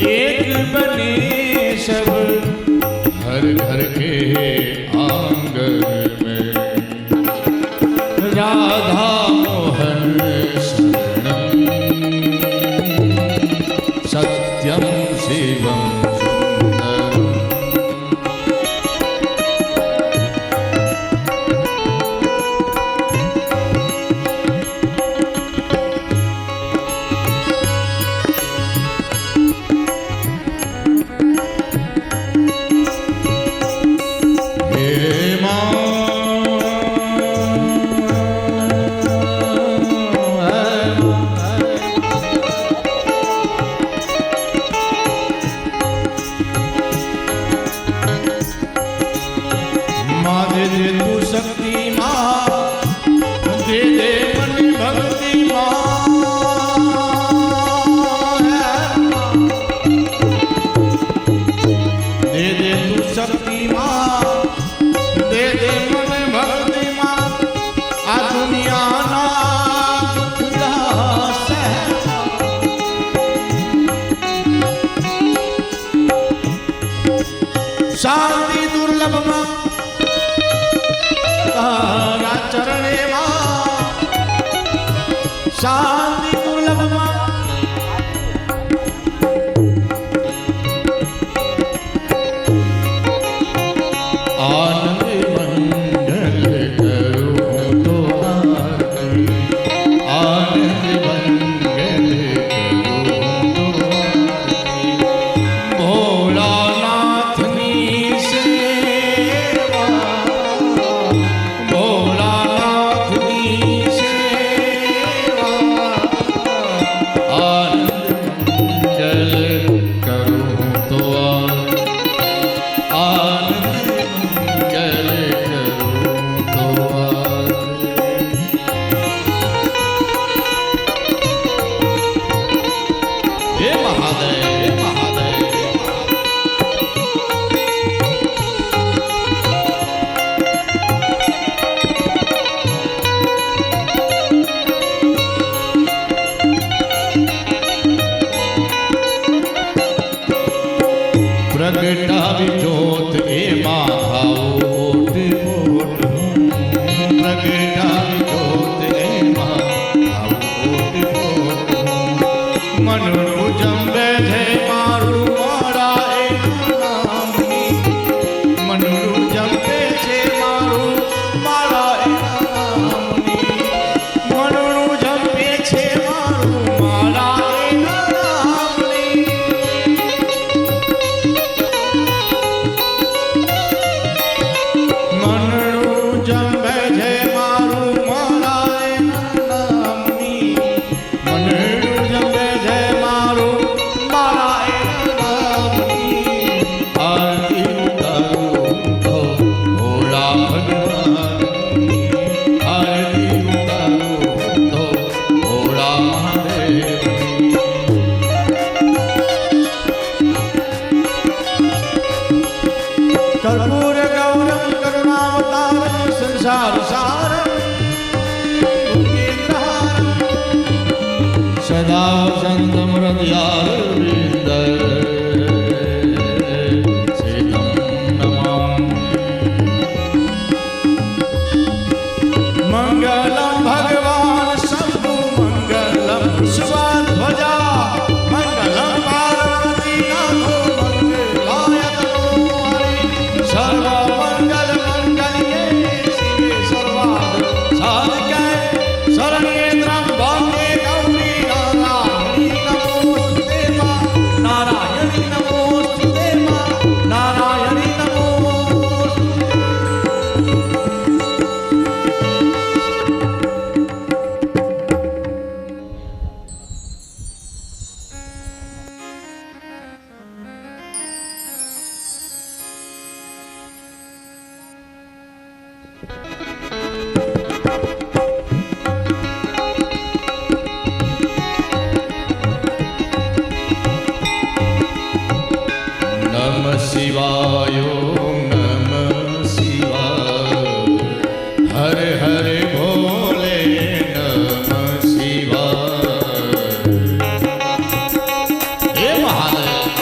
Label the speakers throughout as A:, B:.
A: एक बने सब हर घर के आंगन में राधा मोहन शरणम सत्यम शिवम शांति दुर्लभ तारा चरणे शांति दुर्लभ आनंद मंगल करूं तो आरती आनंद मंगल करूं तो आरती भोलानाथ प्रगटावी जोत ए माधाओ ओट ओट प्रगटावी जोत ए माधाओ ओट ओट मननु जंबे है मारू मारा ए नामनी मननु जंबे छे मारू मारा ए नामनी मननु जंबे छे मारू मारा ए नामनी कर्पूर गौरम करुणावतारम संसार सारम सदा संतम हृदयारविंद सेतम नमामि मंगलम भगवान शंभु मंगलम सुभध्वजा मंगलम पार्वती नाथो सर्व मंगल मंगल्ये शिवे सर्वार्थ साधके शरण्ये त्र्यंबके गौरी नारायणी नमोस्तुते नारायणी नमः शिवाय नमः शिवाय हरे हरे भोले नमः शिवाय हे महादेव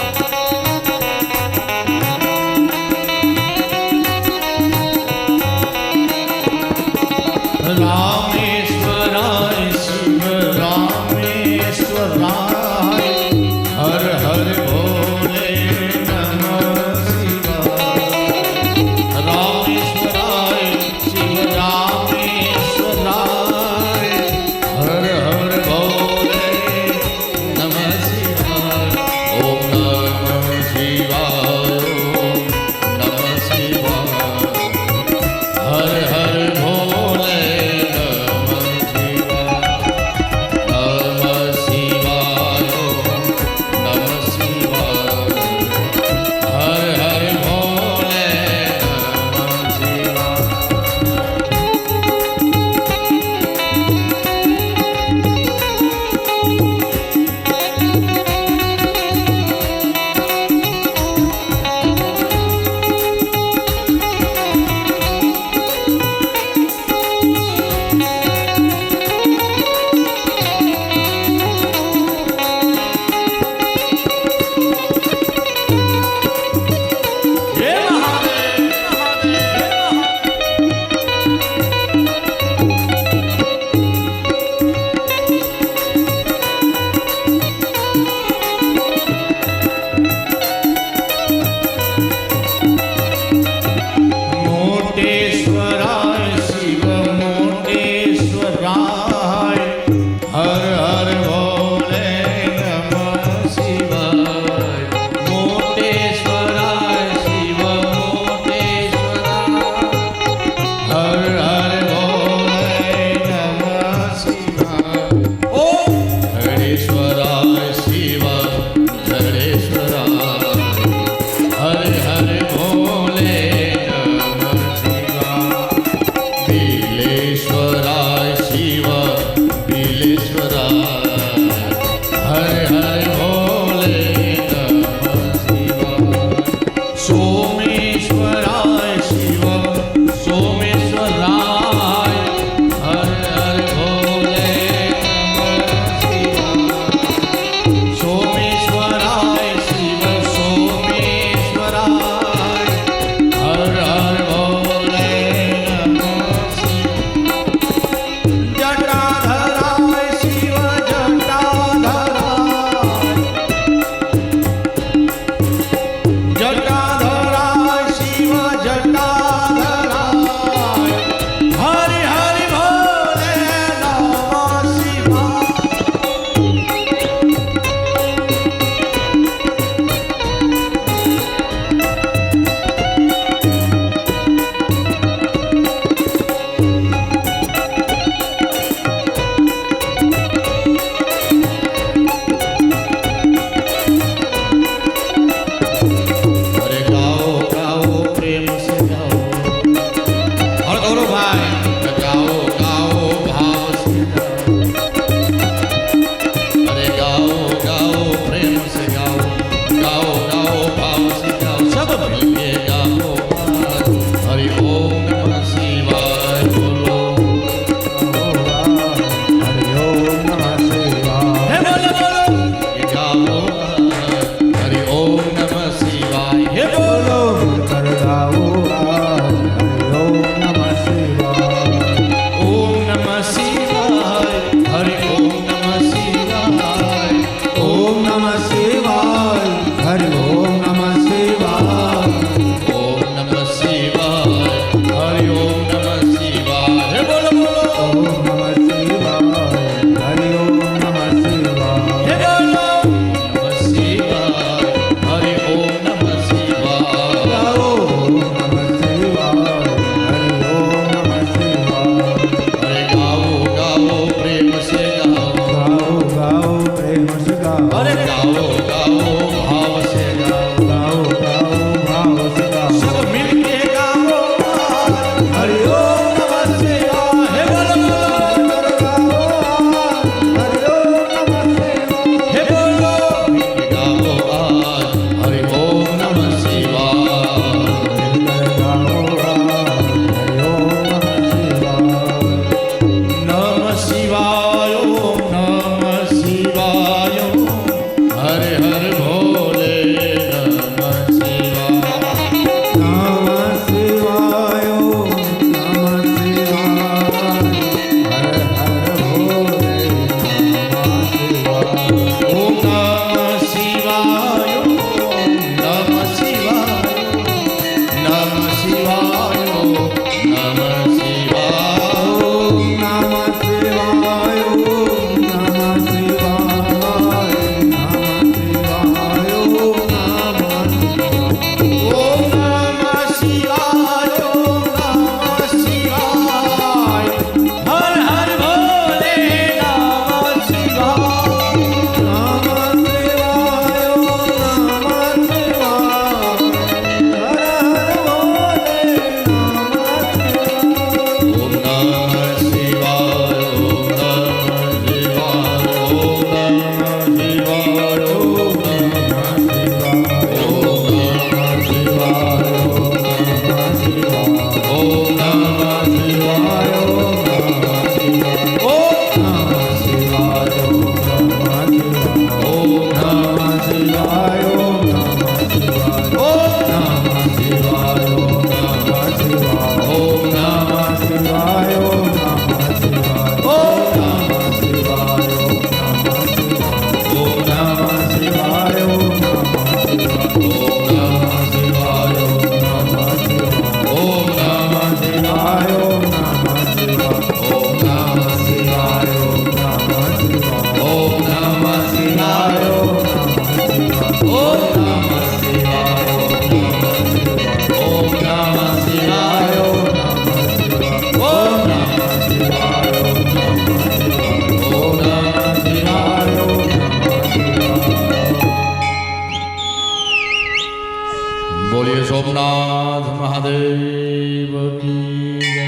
A: બોલીએ સોમનાથ મહાદેવ કી જય.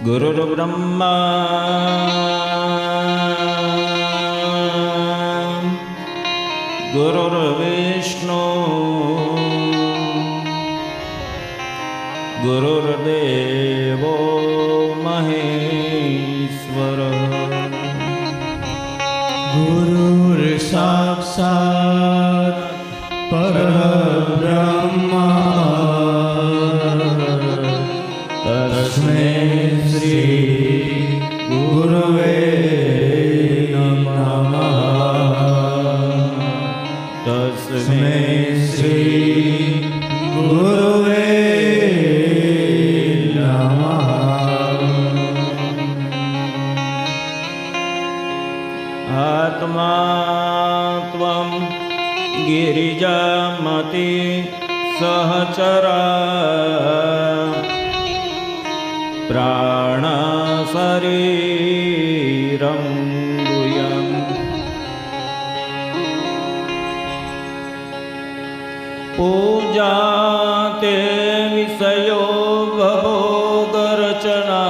B: ગુરુર બ્રહ્મા ગુરુર વિષ્ણુ ગુરુર્દેવો મહેશ્વર.
A: ગુરુર સાક્ષાત પરબ્રહ્મા તસ્મૈ શ્રી ગુરવે નમઃ.
B: તસ્મૈ
A: શ્રી ગુરવે
B: આત્મા ત્વં ગિરિજામતિ સહચરા પ્રાણ શરીરં ગુહ્યં. પૂજા તે વિષયો ભોગરચના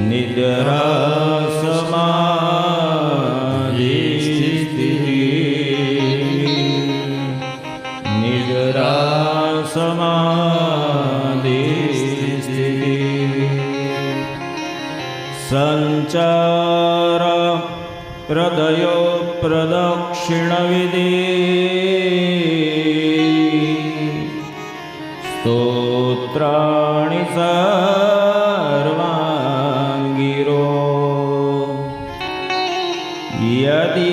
B: નિદ્રા સમાધિ સ્થિતિ. નિદ્રા સમાધિ સ્થિતિ. સંચાર હૃદયો પ્રદક્ષિણ વિધિ. સ્તોત્રાણિ સર્વાંગિરો યદિ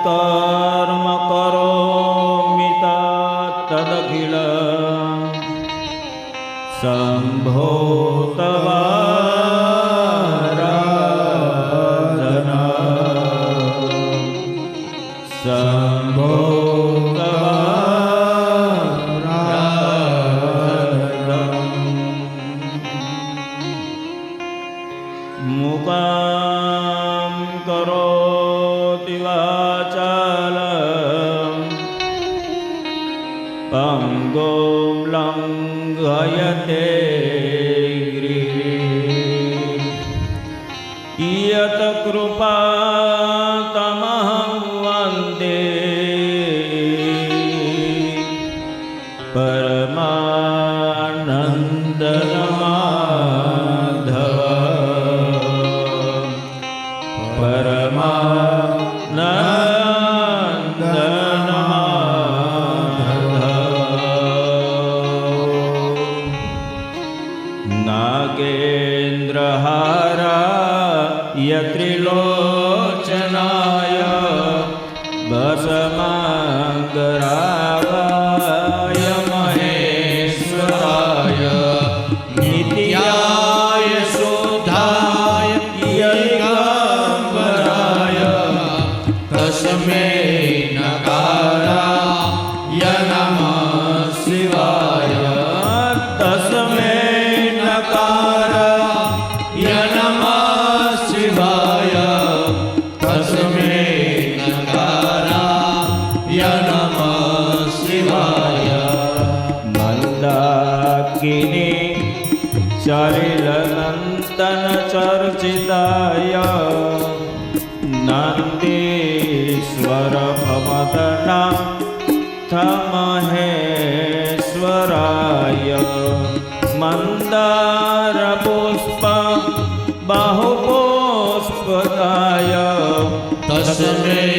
B: કર્મ કરોમિ તદખિલ શંભો તવારાધના. શંભો મુકામ કરોતિ વાચાલં પંગું લંઘયતે ગિરિં. યત કૃપાતમહં વંદે પરમાનંદ માધવ. પરમાનંદ માધવ. નાગેન્દ્રહારાય ત્રિલોચનાય ભસ્માંગરાવાય મહેશ્વરાય નિત્યાય શુદ્ધાય યગંબરાય
A: તસ્મૈ નકારાય નમઃ શિવાય.
B: તસ્મૈ
A: નકારાય નમઃ શિવાય. તસ્મૈ નકારાય નમઃ શિવાય.
B: મંદાકિની ચલિલનંદન ચર્ચિતાય નંદીશ્વર ભમદના મહેશ્વરાય. મંદાર પુષ્પ બાહુપુષ્પદાય
A: તસ્મૈ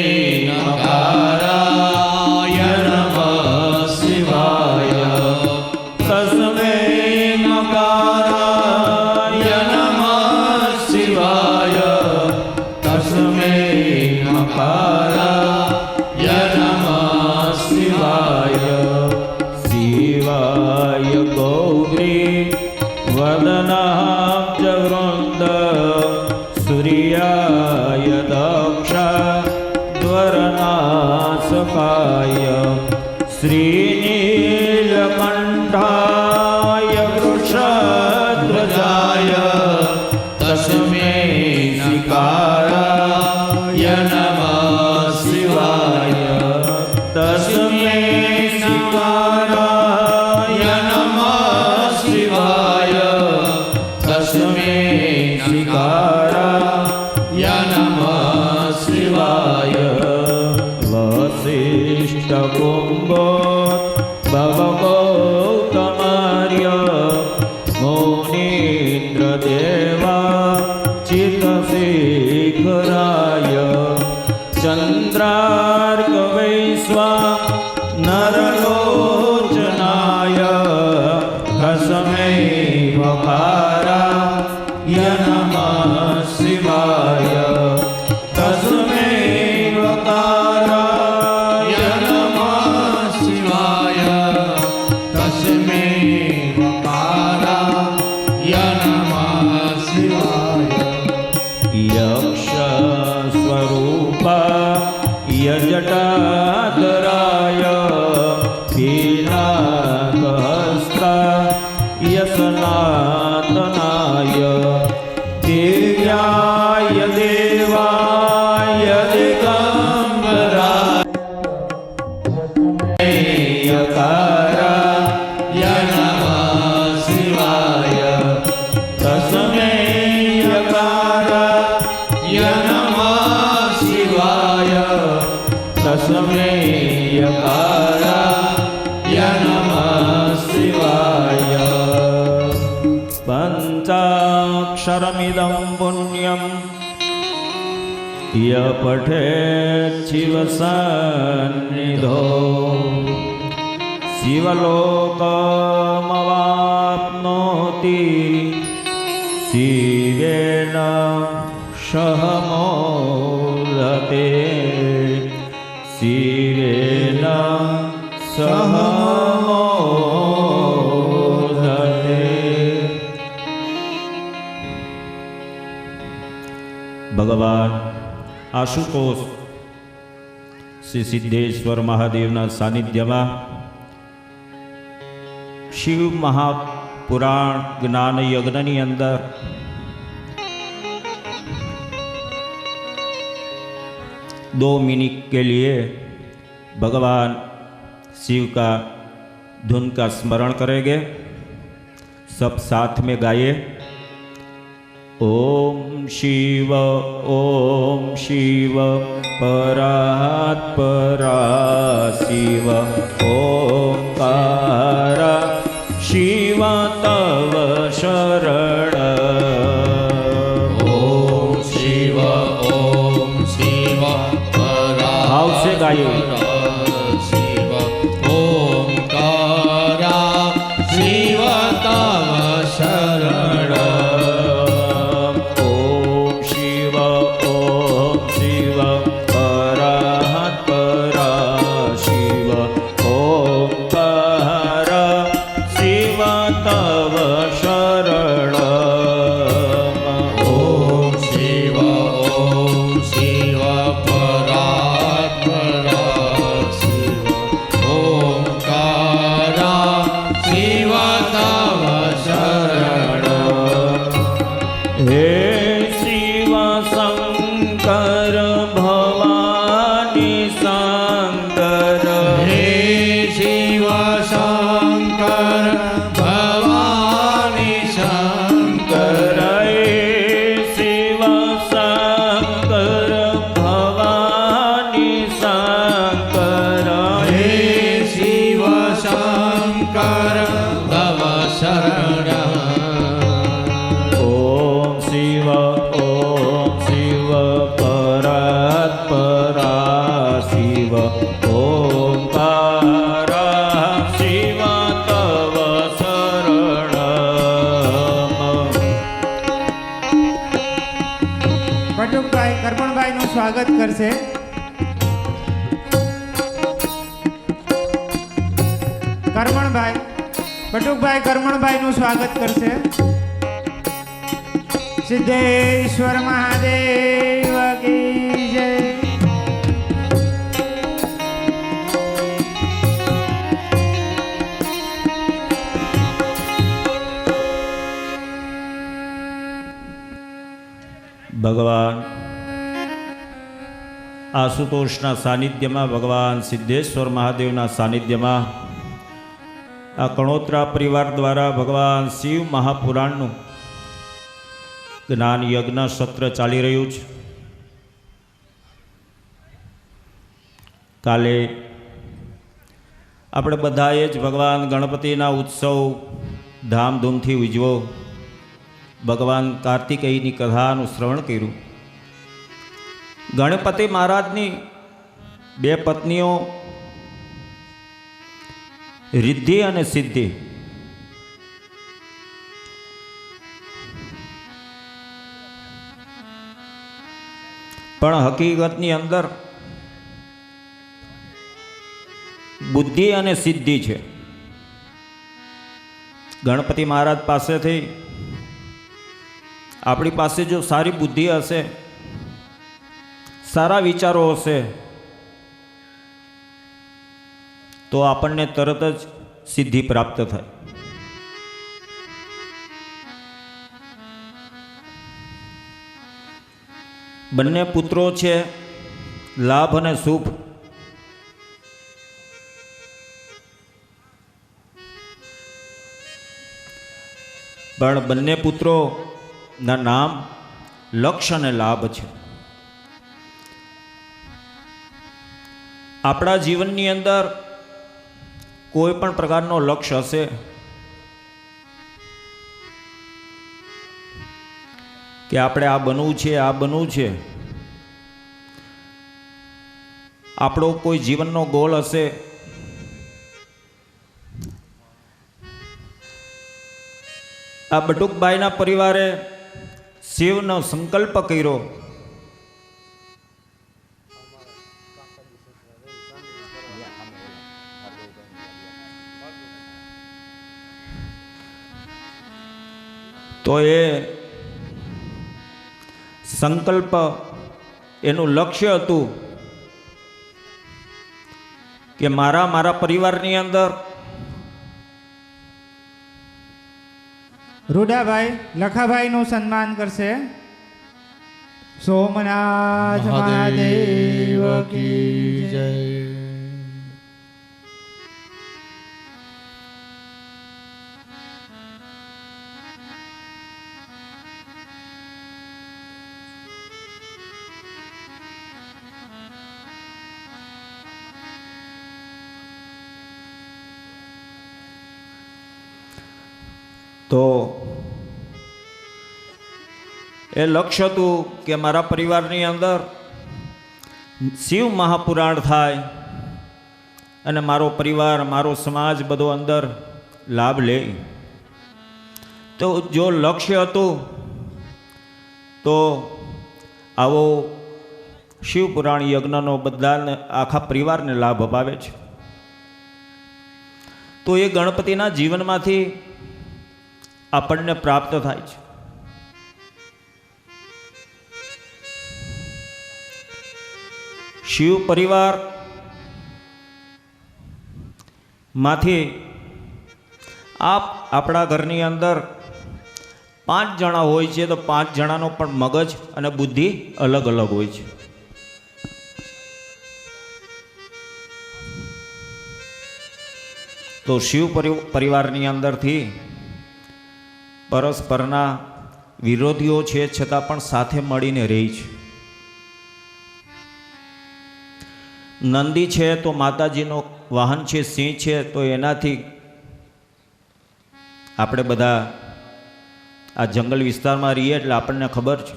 A: નકારાય નમઃ શિવાય.
B: તસ્મૈ
A: નકારાય નમઃ શિવાય. તસ્મૈ નકારાય નમઃ શિવાય.
B: શિવાય ગૌરી વદનાબ્જ વૃંદ સૂર્યાય દક્ષ દ્વરનાશકાય શ્રીનીલકંઠાય વૃષધ્વજાય
A: તસ્મૈ નકારાય નમઃ
B: शेखराय चन्द्रार्कवैश्वा नरलोचनाय तस्मै वकाराय नमः शिवाय तस्मै वकाराय
A: नमः शिवाय तस्मै वकाराय नमः शिवाय
B: यक्षस्वरूपाय जटाधराय पीनाकहस्ताय सनातनाय दिव्याय देवाय दिगम्बराय यकाराय
A: नमः शिवाय
B: तस्मै यकाराय
A: नमः शिवाय
B: तस्मै यकाराय नमः शिवाय पञ्चाक्षरमिदं पुण्यं य पठेत् शिवसन्निधौ शिवलोकमवाप्नोति शिवेन सह मोदते शिवेन सह मोदते। ભગવાન આશુતોષ શ્રી સિદ્ધેશ્વર મહાદેવના સાનિધ્યમાં શિવ મહાપુરાણ જ્ઞાન યજ્ઞની અંદર 2 मिनट के लिए भगवान शिव का धुन का स्मरण करेंगे। सब साथ में गाइए। ओम शिव परात्परा शिव ओंकार शिव तव शरण।
A: ओम शिव
B: भाव से गाइए।
A: शिव ओंकारा शिव तव शरण।
B: ओम शिव परात्परा शिव ओंकार शिव तव शरण।
A: ओम शिव परात्परा शिव ओंकारा शिव तव शरण।
B: हे शिव शंकर भवानी शंकर।
A: हे शिव शंकर भवानी शंकर।
B: हे शिव शंकर भवानी शंकर।
A: हे शिव शंकर तव शरण।
B: ओम शिव परात्परा शिव ओंकार शिव तव शरण।
C: પટુકભાઈ કરપણભાઈનું સ્વાગત કરશે. કરમણભાઈ પટુકભાઈ કરમણભાઈનું સ્વાગત કરશે. સિદ્ધેશ્વર મહાદેવ કી જય.
B: ભગવાન આશુતોષના સાનિધ્યમાં ભગવાન સિદ્ધેશ્વર મહાદેવના સાનિધ્યમાં આ કણોત્રા પરિવાર દ્વારા ભગવાન શિવ મહાપુરાણનું જ્ઞાન યજ્ઞ સત્ર ચાલી રહ્યું છે. કાલે આપણે બધાએ જ ભગવાન ગણપતિના ઉત્સવ ધામધૂમથી ઉજવો. ભગવાન કાર્તિકેયની કથાનું શ્રવણ કર્યું. ગણપતિ મહારાજની બે પત્નીઓ રિદ્ધિ અને સિદ્ધિ. પણ હકીકતની અંદર બુદ્ધિ અને સિદ્ધિ છે. ગણપતિ મહારાજ પાસેથી આપણી પાસે જો સારી બુદ્ધિ હશે, સારા વિચારો હશે, તો આપણને તરત જ સિદ્ધિ પ્રાપ્ત થાય. બંને પુત્રો છે, લાભ અને શુભ. પણ બંને પુત્રોના નામ લક્ષ અને લાભ છે. આપણા જીવનની અંદર કોઈ પણ પ્રકારનો લક્ષ્ય હશે, કે આપણે આ બનવું છે, આ બનવું છે, આપણો કોઈ જીવનનો ગોલ હશે, આ બટુકભાઈના પરિવારે શિવનો સંકલ્પ કર્યો તો એ સંકલ્પ, એનું લક્ષ્ય હતું કે મારા પરિવારની અંદર
C: રૂડાભાઈ લખાભાઈનું સન્માન કરશે. સોમનાથ મહાદેવ કી જય.
B: તો એ લક્ષ્ય હતું કે મારા પરિવારની અંદર શિવ મહાપુરાણ થાય અને મારો પરિવાર, મારો સમાજ બધો અંદર લાભ લે. તો જો લક્ષ્ય હતું તો આવો શિવપુરાણ યજ્ઞનો બધાને, આખા પરિવારને લાભ અપાવે છે. તો એ ગણપતિના જીવનમાંથી આપણને પ્રાપ્ત થાય છે. શિવ પરિવાર માંથી આપણા ઘરની અંદર 5 જણા હોય છે, તો 5 જણાનો પણ મગજ અને બુદ્ધિ અલગ અલગ હોય છે. તો શિવ પરિવારની અંદરથી પરસ્પરના વિરોધીઓ છે, છતાં પણ સાથે મળીને રહે છે. નંદી છે તો માતાજીનો વાહન છે, સિંહ છે તો એનાથી આપણે બધા આ જંગલ વિસ્તારમાં રહીએ એટલે આપણને ખબર છે.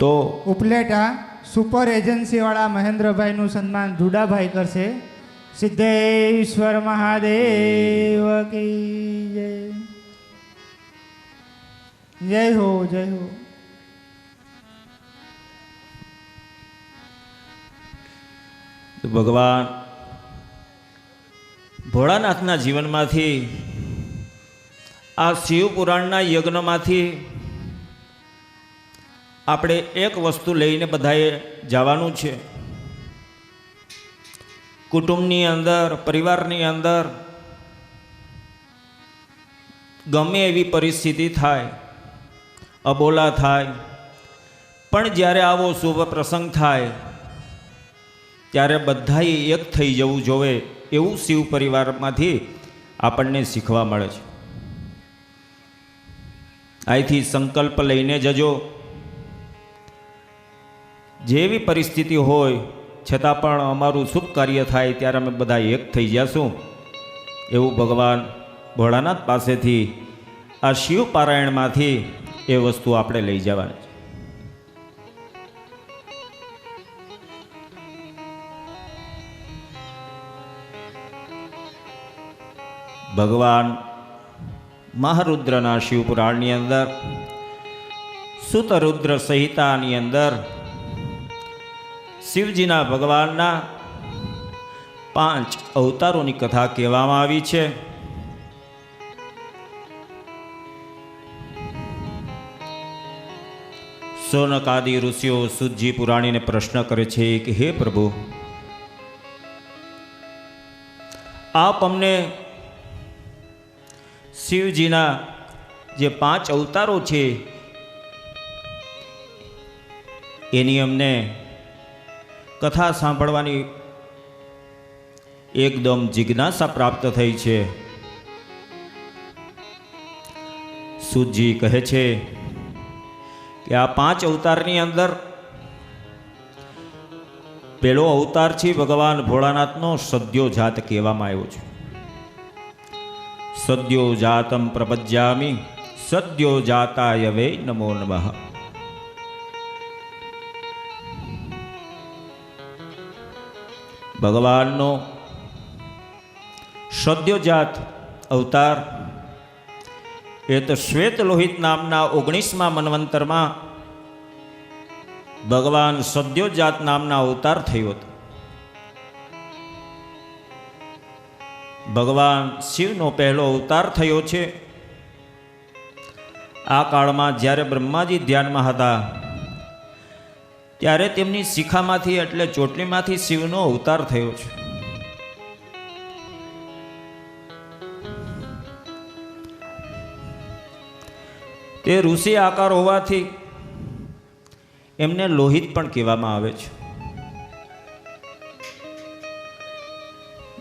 B: તો
C: ઉપલેટા સુપર એજન્સી વાળા મહેન્દ્રભાઈનું સન્માન રૂડાભાઈ કરશે. સિદ્ધેશ્વર મહાદેવ કી જય. જય હો, જય હો.
B: ભગવાન ભોળાનાથના જીવનમાંથી, આ શિવ પુરાણના યજ્ઞમાંથી આપણે એક વસ્તુ લઈને બધાએ જવાનું છે. કુટુંબની અંદર, પરિવારની અંદર ગમે એવી પરિસ્થિતિ થાય, અબોલા થાય, પણ જ્યારે આવો શુભ પ્રસંગ થાય ત્યારે બધાએ એક થઈ જવું જોવે, એવું શિવ પરિવારમાંથી આપણને શીખવા મળે છે. અહીંથી સંકલ્પ લઈને જજો. જેવી પરિસ્થિતિ હોય છતાં પણ અમારું શુભ કાર્ય થાય ત્યારે અમે બધા એક થઈ જશું, એવું ભગવાન ભોળાનાથ પાસેથી આ શિવ પારાયણમાંથી એ વસ્તુ આપણે લઈ જવાની છે. ભગવાન મહારુદ્રના શિવપુરાણની અંદર સુતરુદ્ર સંહિતાની અંદર શિવજીના ભગવાનના 5 અવતારોની કથા કહેવામાં આવી છે. સોનકાદી ઋષિઓ સુતજી પુરાણીને પ્રશ્ન કરે છે કે હે પ્રભુ, આપ અમને શિવજીના જે 5 અવતારો છે એની અમને કથા સાંભળવાની એકદમ જિજ્ઞાસા પ્રાપ્ત થઈ છે. સુતજી કહે છે કે આ 5 અવતારની અંદર પહેલો અવતાર છે ભગવાન ભોળાનાથનો સદ્યો જાત કહેવામાં આવ્યો છે. સદ્યો જાતમ પ્રપજ્યામિ સદ્યો જાતાય વે નમો નમઃ. ભગવાનનો સદ્યોજાત અવતાર એ તો શ્વેત લોહિત નામના 19મા મન્વંતરમાં ભગવાન સદ્યોજાત નામના અવતાર થયો હતો. ભગવાન શિવનો પહેલો અવતાર થયો છે. આ કાળમાં જ્યારે બ્રહ્માજી ધ્યાનમાં હતા ત્યારે તેમની શિખામાંથી એટલે ચોટલીમાંથી શિવનો અવતાર થયો છે. તે ઋષિ આકાર હોવાથી એમને લોહિત પણ કહેવામાં આવે છે.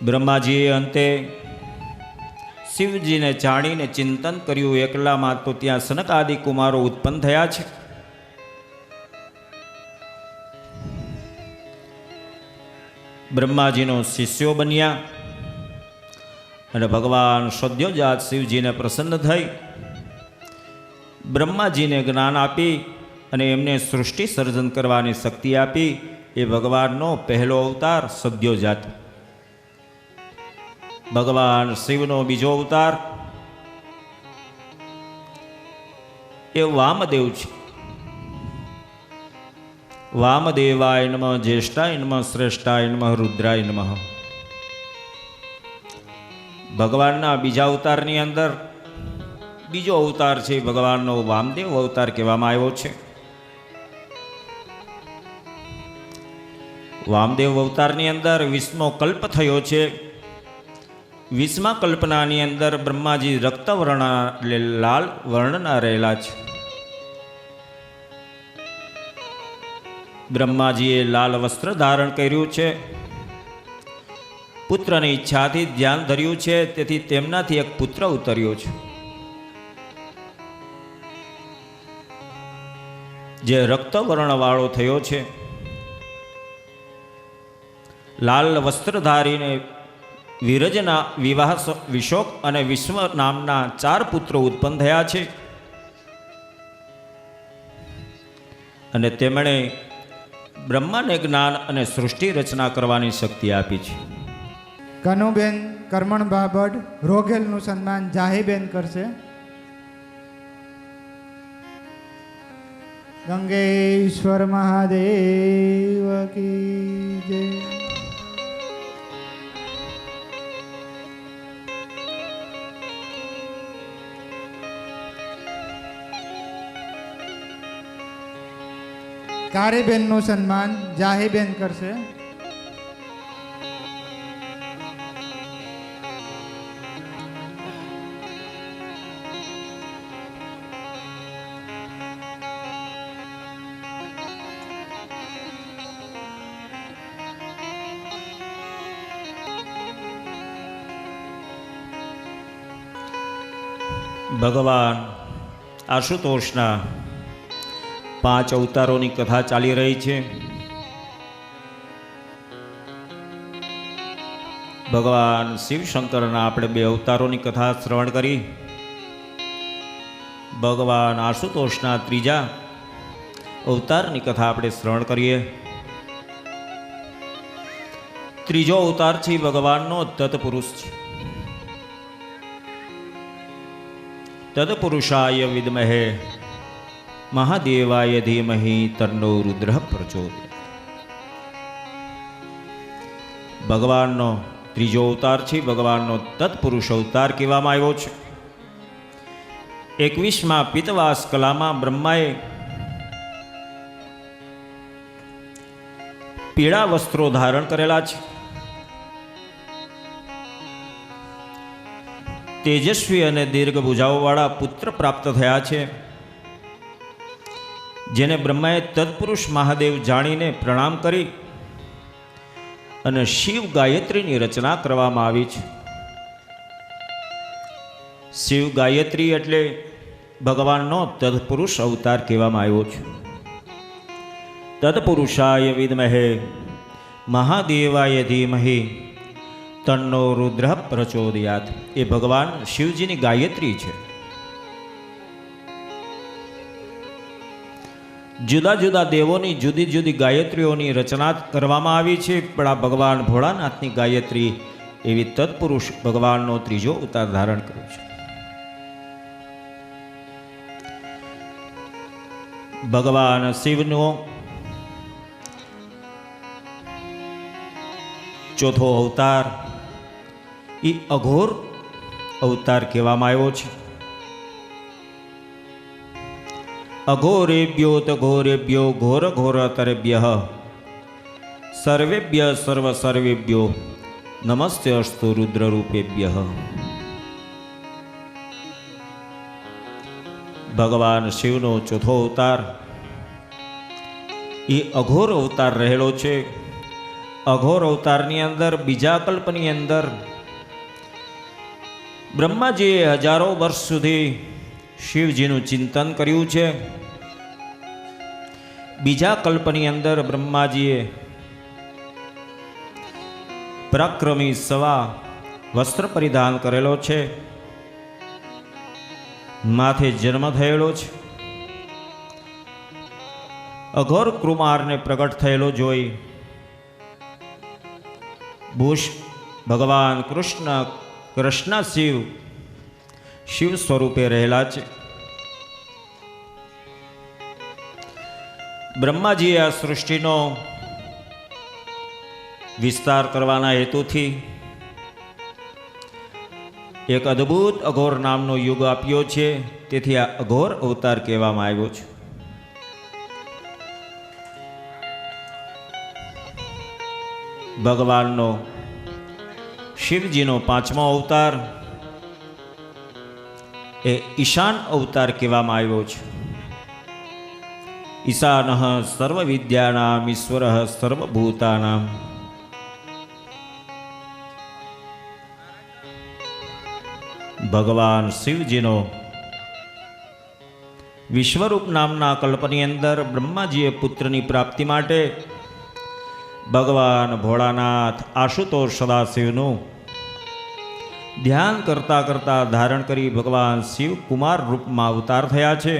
B: બ્રહ્માજીએ અંતે શિવજીને જાણીને ચિંતન કર્યું. એકલામાં તો ત્યાં સનકાદિ કુમારો ઉત્પન્ન થયા છે. બ્રહ્માજીનો શિષ્યો બન્યા અને ભગવાન સદ્યોજાત શિવજીને પ્રસન્ન થઈ બ્રહ્માજીને જ્ઞાન આપી અને એમને સૃષ્ટિ સર્જન કરવાની શક્તિ આપી. એ ભગવાનનો પહેલો અવતાર સદ્યોજાત. ભગવાન શિવનો બીજો અવતાર એ વામદેવ છે. વામદેવાય નમઃ, જ્યેષ્ઠાય નમઃ, શ્રેષ્ઠાય નમઃ, રુદ્રાય નમઃ. ભગવાનના બીજા અવતારની અંદર બીજો અવતાર છે ભગવાનનો વામદેવ અવતાર કહેવામાં આવ્યો છે. વામદેવ અવતારની અંદર 20મો કલ્પ થયો છે. 20મા કલ્પનાની અંદર બ્રહ્માજી રક્તવર્ણ લાલ વર્ણના રહેલા છે. બ્રહ્માજીએ લાલ વસ્ત્ર ધારણ કર્યું છે. પુત્રની ઈચ્છાથી ધ્યાન ધર્યું છે, તેથી તેમનાથી એક પુત્ર ઉતર્યો છે જે રક્તવર્ણવાળો થયો છે. લાલ વસ્ત્ર ધારીને વિરજના વિવાહ વિશોક અને વિશ્વ નામના 4 પુત્રો ઉત્પન્ન થયા છે. અને તેમણે બ્રહ્માને જ્ઞાન અને સૃષ્ટિ રચના કરવાની શક્તિ આપી છે.
C: કનુબેન કરમણભા ભટ્ટ રોઘેલનું સન્માન જાહીબેન કરશે. ગંગેશ્વર મહાદેવ કી જય. કારીબેનનું સન્માન જાહીબેન કરશે.
B: ભગવાન આશુતોષના 5 અવતારોની કથા ચાલી રહી છે. ભગવાન શિવશંકરના આપણે 2 અવતારોની કથા શ્રવણ કરી. ભગવાન આશુતોષના ત્રીજા અવતારની કથા આપણે શ્રવણ કરીએ. ત્રીજો અવતાર છે ભગવાનનો તત્પુરુષ છે. તત્પુરુષાય વિદ્મહે મહાદેવાય ધીમહિ તન્નો રુદ્ર પ્રચોદયાત. ભગવાનનો ત્રીજો અવતાર છે. ભગવાનનો તત્પુરુષ અવતાર કહેવામાં આવ્યો છે. 21મા પિતવાસ કલામાં બ્રહ્માએ પીળા વસ્ત્રો ધારણ કરેલા છે. તેજસ્વી અને દીર્ઘ ભુજાઓવાળા પુત્ર પ્રાપ્ત થયા છે, જેને બ્રહ્માએ તત્પુરુષ મહાદેવ જાણીને પ્રણામ કરી અને શિવ ગાયત્રીની રચના કરવામાં આવી છે. શિવ ગાયત્રી એટલે ભગવાનનો તત્પુરુષ અવતાર કહેવામાં આવ્યો છે. તત્પુરુષાય વિદ્મહે મહાદેવાય ધીમહિ તન્નો રુદ્ર પ્રચોદયાત. એ ભગવાન શિવજીની ગાયત્રી છે. જુદા જુદા દેવોની જુદી જુદી ગાયત્રીઓની રચના કરવામાં આવી છે, પણ આ ભગવાન ભોળાનાથની ગાયત્રી એવી તત્પુરુષ ભગવાનનો ત્રીજો અવતાર ધારણ કર્યો છે. ભગવાન શિવનો ચોથો અવતાર એ અઘોર અવતાર કહેવામાં આવ્યો છે. અઘોરેભ્યો તઘોરેભ્યો ઘોર ઘોરતરેભ્ય સર્વેભ્ય સર્વ સર્વેભ્યો નમસ્તે અસ્તુ રુદ્રરૂપેભ્ય. ભગવાન શિવનો ચોથો અવતાર એ અઘોર અવતાર રહેલો છે. અઘોર અવતારની અંદર બીજા કલ્પની અંદર બ્રહ્માજીએ હજારો વર્ષ સુધી શિવજીનું ચિંતન કર્યું છે. બીજા કલ્પની અંદર બ્રહ્માજીએ પરાક્રમી સવા વસ્ત્ર પરિધાન કરેલો છે, માથે જન્મ થયેલો છે. અઘોર કુમારને પ્રગટ થયેલો જોઈ ભગવાન કૃષ્ણ શિવ સ્વરૂપે રહેલા છે. બ્રહ્માજીએ આ સૃષ્ટિનો વિસ્તાર કરવાના હેતુથી એક અદ્ભુત અઘોર નામનો યુગ આપ્યો છે. તેથી આ અઘોર અવતાર કહેવામાં આવ્યો છે. ભગવાનનો શિવજીનો પાંચમો અવતાર એ ઈશાન અવતાર કહેવામાં આવ્યો છે. ઈશાનઃ સર્વ વિદ્યાનામ ઈશ્વરઃ સર્વભૂતાનામ. ભગવાન શિવજીનો વિશ્વરૂપ નામના કલ્પની અંદર બ્રહ્માજીએ પુત્રની પ્રાપ્તિ માટે ભગવાન ભોળાનાથ આશુતોષ સદાશિવનું ધ્યાન કરતા કરતા ધારણ કરી ભગવાન શિવ કુમાર રૂપમાં અવતાર થયા છે.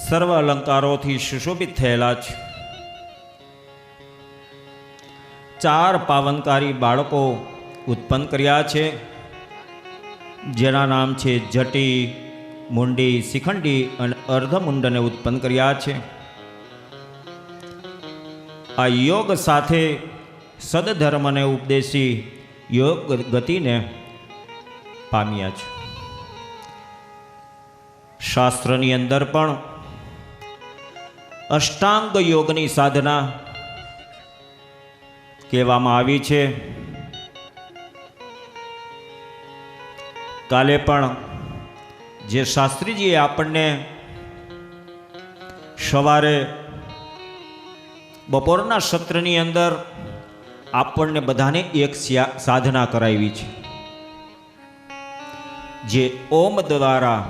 B: સર્વ અલંકારોથી સુશોભિત થયેલા છે. 4 પાવનકારી બાળકો ઉત્પન્ન કર્યા છે, જેના નામ છે જટી, મુંડી, શિખંડી અને અર્ધમુંડને ઉત્પન્ન કર્યા છે. આ યોગ સાથે સદધર્મને ઉપદેશી યોગ ગતિને પામ્યા છે. શાસ્ત્રની અંદર પણ અષ્ટાંગ યોગની સાધના કહેવામાં આવી છે. કાલે પણ જે શાસ્ત્રીજીએ આપણને સવારે બપોરના સત્રની અંદર આપણને બધાને એક સાધના કરાવી છે, જે ઓમ દ્વારા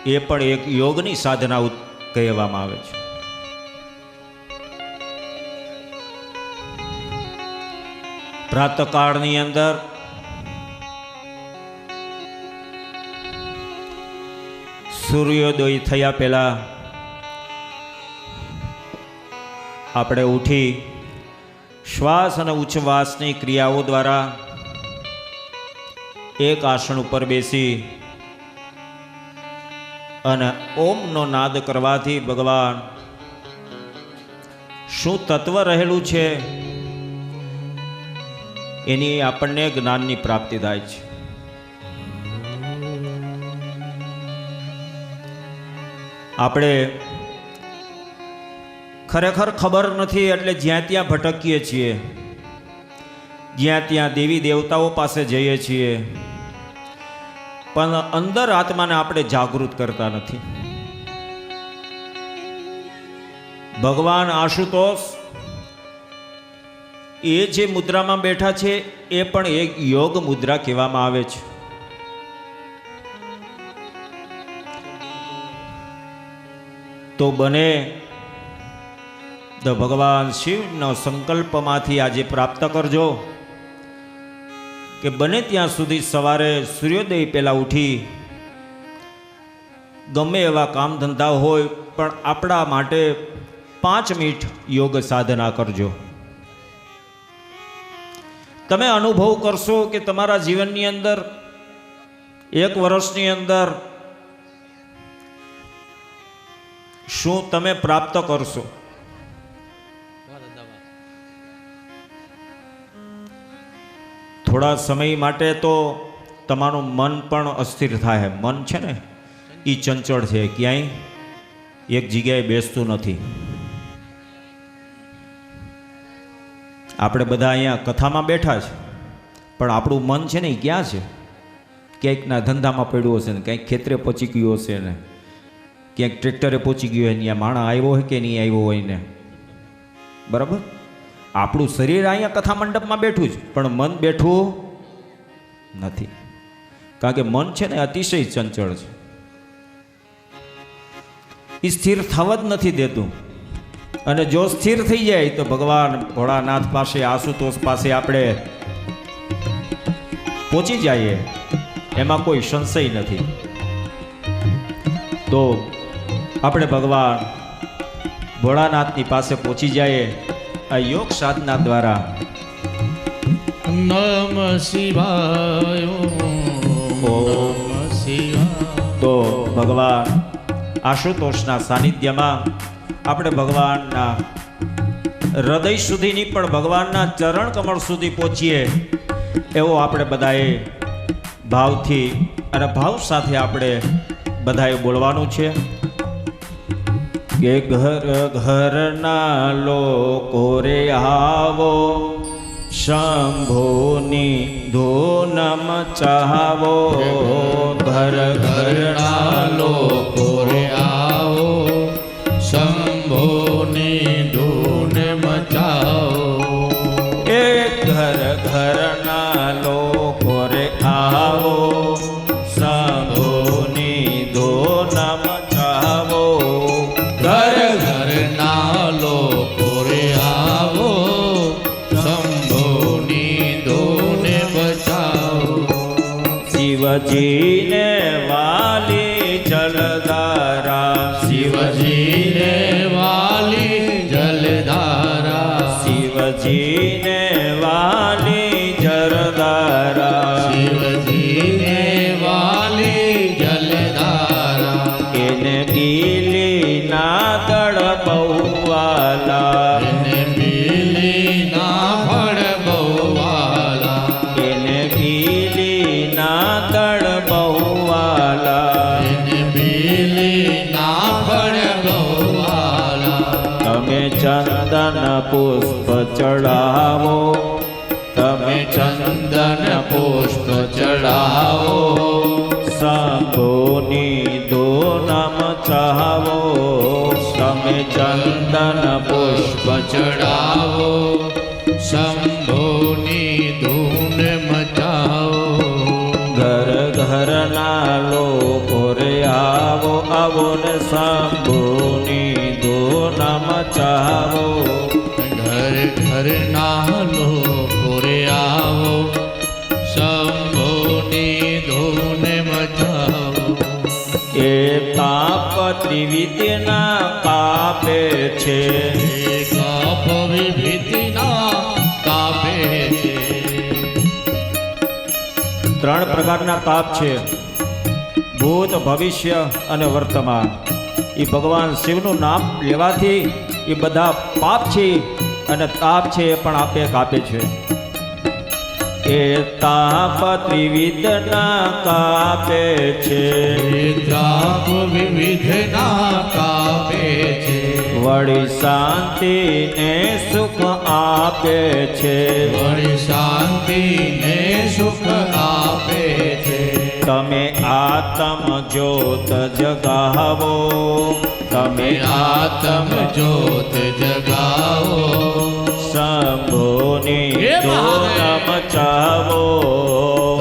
B: એ પણ એક યોગની સાધના કહેવામાં આવે છે. પ્રાતકાળની અંદર સૂર્યોદય થયા પહેલા આપણે ઉઠી શ્વાસ અને ઉચ્છવાસની ક્રિયાઓ દ્વારા એક આસન ઉપર બેસી અને ઓમનો નાદ કરવાથી ભગવાન શું તત્વ રહેલું છે એની આપણને જ્ઞાનની પ્રાપ્તિ થાય છે. આપણે ખરેખર ખબર નથી એટલે જ્યાં ત્યાં ભટકીએ છીએ, જ્યાં ત્યાં દેવી દેવતાઓ પાસે જઈએ છીએ, પણ અંદર આત્માને આપણે જાગૃત કરતા નથી. ભગવાન આશુતોષ એ જે મુદ્રામાં બેઠા છે એ પણ એક યોગ મુદ્રા કહેવામાં આવે છે. તો બને તો ભગવાન શિવનો સંકલ્પમાંથી આજે પ્રાપ્ત કરજો કે બને ત્યાં સુધી સવારે સૂર્યોદય પહેલાં ઉઠી ગમે એવા કામ ધંધા હોય પણ આપણા માટે 5 મિનિટ યોગ સાધના કરજો. તમે અનુભવ કરશો કે તમારા જીવનની અંદર 1 વર્ષની અંદર શું તમે પ્રાપ્ત કરશો. થોડા સમય માટે તો તમારું મન પણ અસ્થિર થાય. મન છે ને એ ચંચળ છે, ક્યાંય એક જગ્યાએ બેસતું નથી. આપણે બધા અહીંયા કથામાં બેઠા છે પણ આપણું મન છે ને એ ક્યાં છે? ક્યાંકના ધંધામાં પડ્યું હશે ને, ક્યાંક ખેતરે પહોંચી ગયું હશે ને, ક્યાંક ટ્રેક્ટરે પહોંચી ગયું હોય, ત્યાં માણસ આવ્યો હોય કે નહીં આવ્યો હોય ને. બરાબર, આપણું શરીર અહીંયા કથા મંડપમાં બેઠું છે પણ મન બેઠું નથી, કારણ કે મન છે ને અતિશય ચંચળ છે, એ સ્થિર થવા જ નથી દેતું. અને જો સ્થિર થઈ જાય તો ભગવાન ભોળાનાથ પાસે, આશુતોષ પાસે આપણે પહોંચી જઈએ, એમાં કોઈ સંશય નથી. તો આપણે ભગવાન ભોળાનાથની પાસે પહોંચી જઈએ આ યોગ સાધના દ્વારા.
A: નમ શિવાય ઓમ શિવાય.
B: તો ભગવાન આશુતોષના સાનિધ્યમાં આપણે ભગવાનના હૃદય સુધીની પણ ભગવાનના ચરણ કમળ સુધી પહોંચીએ એવો આપણે બધાએ ભાવથી અને ભાવ સાથે આપણે બધાએ બોલવાનું છે કે ઘર ઘરના લોકો રે આવો, શંભોની ધૂન મચાવો. ઘર ઘરના
A: લોકો રે આવો, શંભોની ધૂન મચાવો.
B: એ ઘર ઘરના લોકો રે આવો, શંભોની ધૂન મચાવો.
A: ઘર ઘરના લોકો રે આવો, શંભોની ધૂન બચાવો.
B: શિવજીને વાલી જલધારા,
A: શિવજીને વાલી જલધારા,
B: શિવજીને વાલી જલધારા,
A: શિવજીને વાલી જલધારા.
B: એને પીલી ના દળ બહુવાલા,
A: એને પીલી ના ફળ બહુવાલા,
B: એને પીલી ના દળ બહુવાલા.
A: એને પીલી ના ફળ બહુવાલા.
B: તમે ચંદન પુષ્પ ચડાવો, તમે
A: ચંદન પુષ્પ ચડાવો,
B: શંભોની ધૂન મચાવો. તમે ચંદન પુષ્પ
A: ચડાવો, શંભોની ધૂન મચાવો.
B: ઘર ઘરના લોકો રે આવો, આવો ને શંભોની ધૂન મચાવો.
A: ઘર ઘરના લોકો રે આવો, શંભોની ધૂન મચાવો.
B: એ વિવિધના કાપે છે.
A: એ કાપ વિભીતિના કાપે છે.
B: ત્રણ પ્રકારના પાપ છે, ભૂત, ભવિષ્ય અને વર્તમાન. એ ભગવાન શિવનું નામ લેવાથી એ બધા પાપ છે અને તાપ છે એ પણ આપે કાપે છે. એ તાપ ત્રિવિધના કાપે છે.
A: એ ત્રાપ વિવિધના કાપે છે.
B: વળી શાંતિ ને સુખ આપે છે.
A: વળી શાંતિ ને સુખ આપે છે.
B: તમે આત્મ જ્યોત જગાવો, તમે
A: આત્મ જ્યોત જગાવો.
B: શંભોની
A: હે
B: ધૂન
A: મહાદેવ!
B: મચાવો.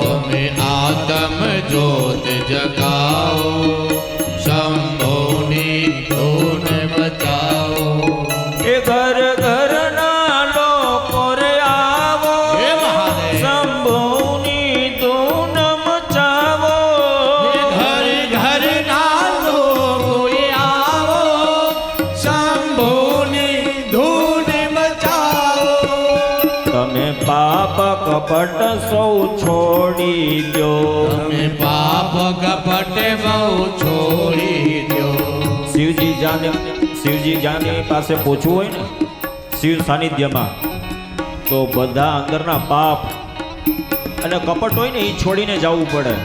A: તમે આત્મ જ્યોત જગાવો. શંભોની ધૂન મચાવો.
B: એ ઘર ઘરના લોકો રે આવો,
A: હે મહાદેવ!
B: શંભોની ધૂન મચાવો.
A: ઘર ઘરના લોકોએ આવો. શંભોની ધૂન મચાવો.
B: તમે પાપ કપટ સૌ છોડી દો.
A: તમે પાપ કપટ બહુ છોડી દો.
B: શિવજી જાની પાસે પૂછવું હોય ને શિવ સાનિધ્યમાં, તો બધા અંદરના પાપ અને કપટ હોય ને એ છોડીને જવું પડે.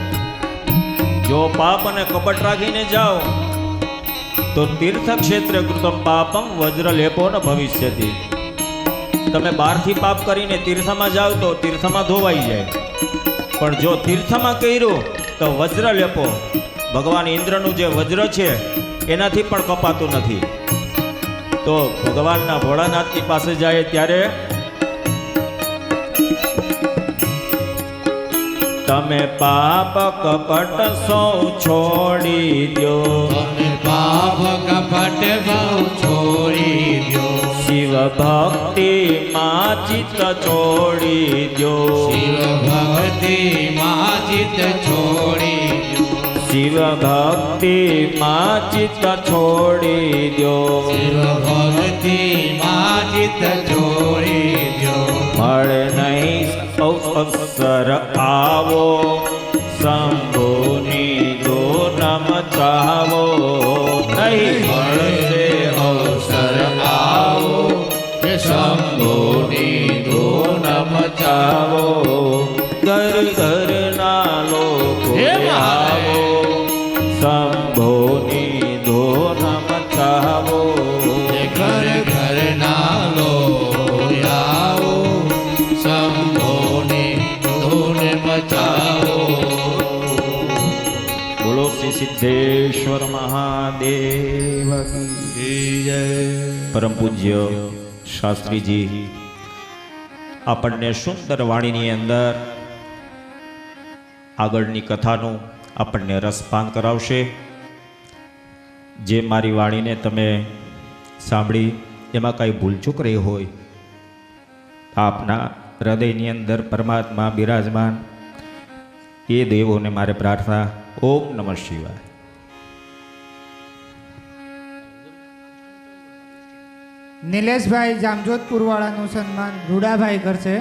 B: જો પાપ અને કપટ રાખીને જાઓ તો તીર્થક્ષેત્ર કૃતમ પાપમ વજ્રલેપો ન ભવિષ્યથી. તમે બહારથી પાપ કરીને તીર્થમાં જાઓ તો તીર્થમાં ધોવાઈ જાય, પણ જો તીર્થમાં કર્યું તો વજ્રલેપો, ભગવાન ઇન્દ્રનું જે વજ્ર છે એનાથી પણ કપાતું નથી. તો ભગવાનના ભોળાનાથની પાસે જાય ત્યારે તમે પાપ કપટ સૌ છોડી દો.
A: તમે પાપ કપટ બહુ છોડી દો.
B: શિવ ભક્તિ માં ચિત્ત છોડી દો.
A: શિવ ભક્તિ માં ચિત્ત છોડી દો.
B: શિવ ભક્તિ માં ચિત્ત છોડી દો.
A: શિવ ભક્તિ માં ચિત્ત છોડી દો.
B: મળે નહીં અવસર આવો, શંભુની ધૂન મચાવો. નહીં મળશે
A: અવસર આવો. હે શંભોની ધૂન મચાવો.
B: ઘર ઘરના લોકો
A: હે
B: આવો, શંભોની ધૂન મચાવો.
A: હે ઘર ઘરના લોકો આવો. શંભોની ધૂન મચાવો.
B: બોલો શ્રી સિદ્ધેશ્વર મહાદેવ કી
A: જય.
B: પરમ પૂજ્ય શાસ્ત્રીજી આપણને સુંદર વાણીની અંદર આગળની કથાનું આપણને રસપાન કરાવશે. જે મારી વાણીને તમે સાંભળી એમાં કાંઈ ભૂલચૂક રહી હોય, આપના હૃદયની અંદર પરમાત્મા બિરાજમાન એ દેવોને મારે પ્રાર્થના. ઓમ નમઃ શિવાય.
C: નિલેશભાઈ જામજોધપુર વાળાનું સન્માન રૂડાભાઈ કરશે.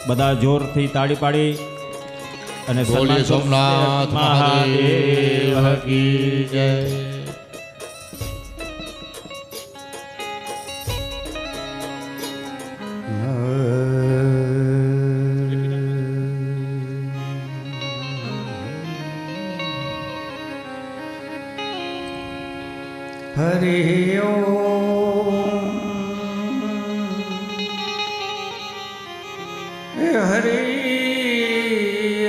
B: બધા જોરથી તાળી પાડી અને
A: બોલીએ સોમનાથ મહાદેવ કી જય.
D: હરિ ઓમ હરિ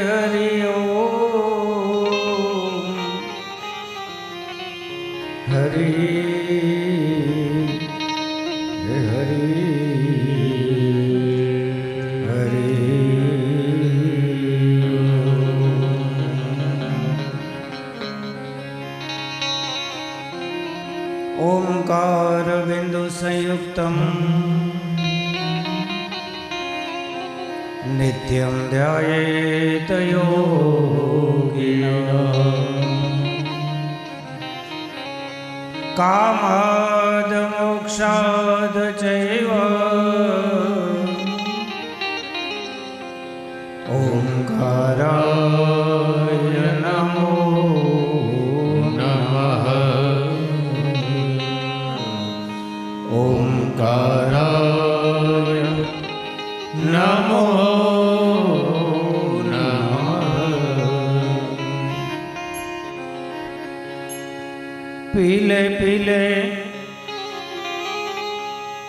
D: હરિ ઓમ હરિ હરિ ओंकार बिंदु संयुक्तम नित्यं ध्यायेत योगिनः कामाद मोक्षाद चैव ओंकाराय नमो
A: નમઃ
D: ओंकाराय नमो पीले पीले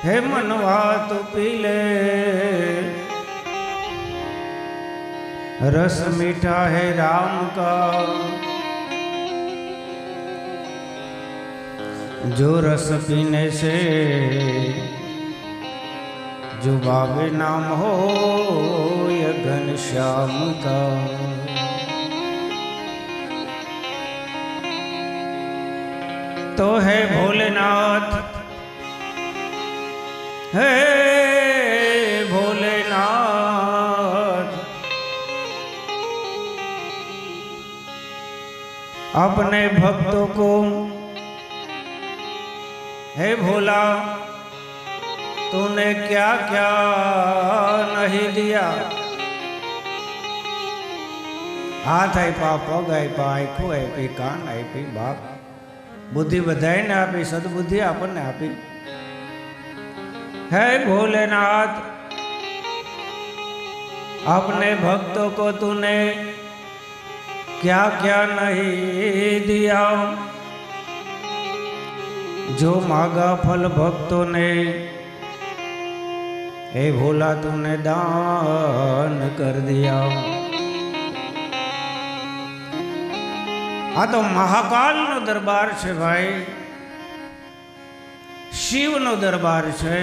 D: हे मनवा तो पीले रस मीठा है राम का जो रस पीने से जो बाबे नाम हो ये घनश्याम का तो है भोलेनाथ है भोलेनाथ अपने भक्तों को हे भोला तूने क्या क्या नहीं दिया हाथ आप्या पग आप्या आँखों आपी कान आपी बाप बुद्धि बधाईने आपी सदबुद्धि आपने आपी हे भोलेनाथ अपने भक्तों को तूने क्या क्या नहीं दिया जो मांगा फल भक्तों ने हे भोला तूने दान कर दिया आ तो महाकाल नो दरबार है भाई शिव नो दरबार है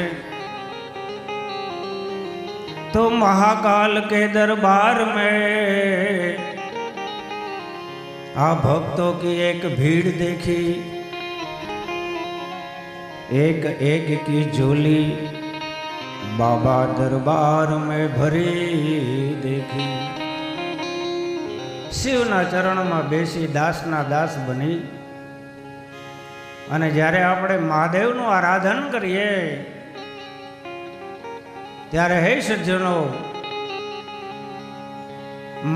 D: तो महाकाल के दरबार में आ भक्तों की एक भीड़ देखी एक एक की झोली बाबा दरबार में भरी देखी शिवना चरण में बेसी दासना दास बनी અને જ્યારે આપણે મહાદેવનું આરાધન કરીએ ત્યારે હે સજ્જનો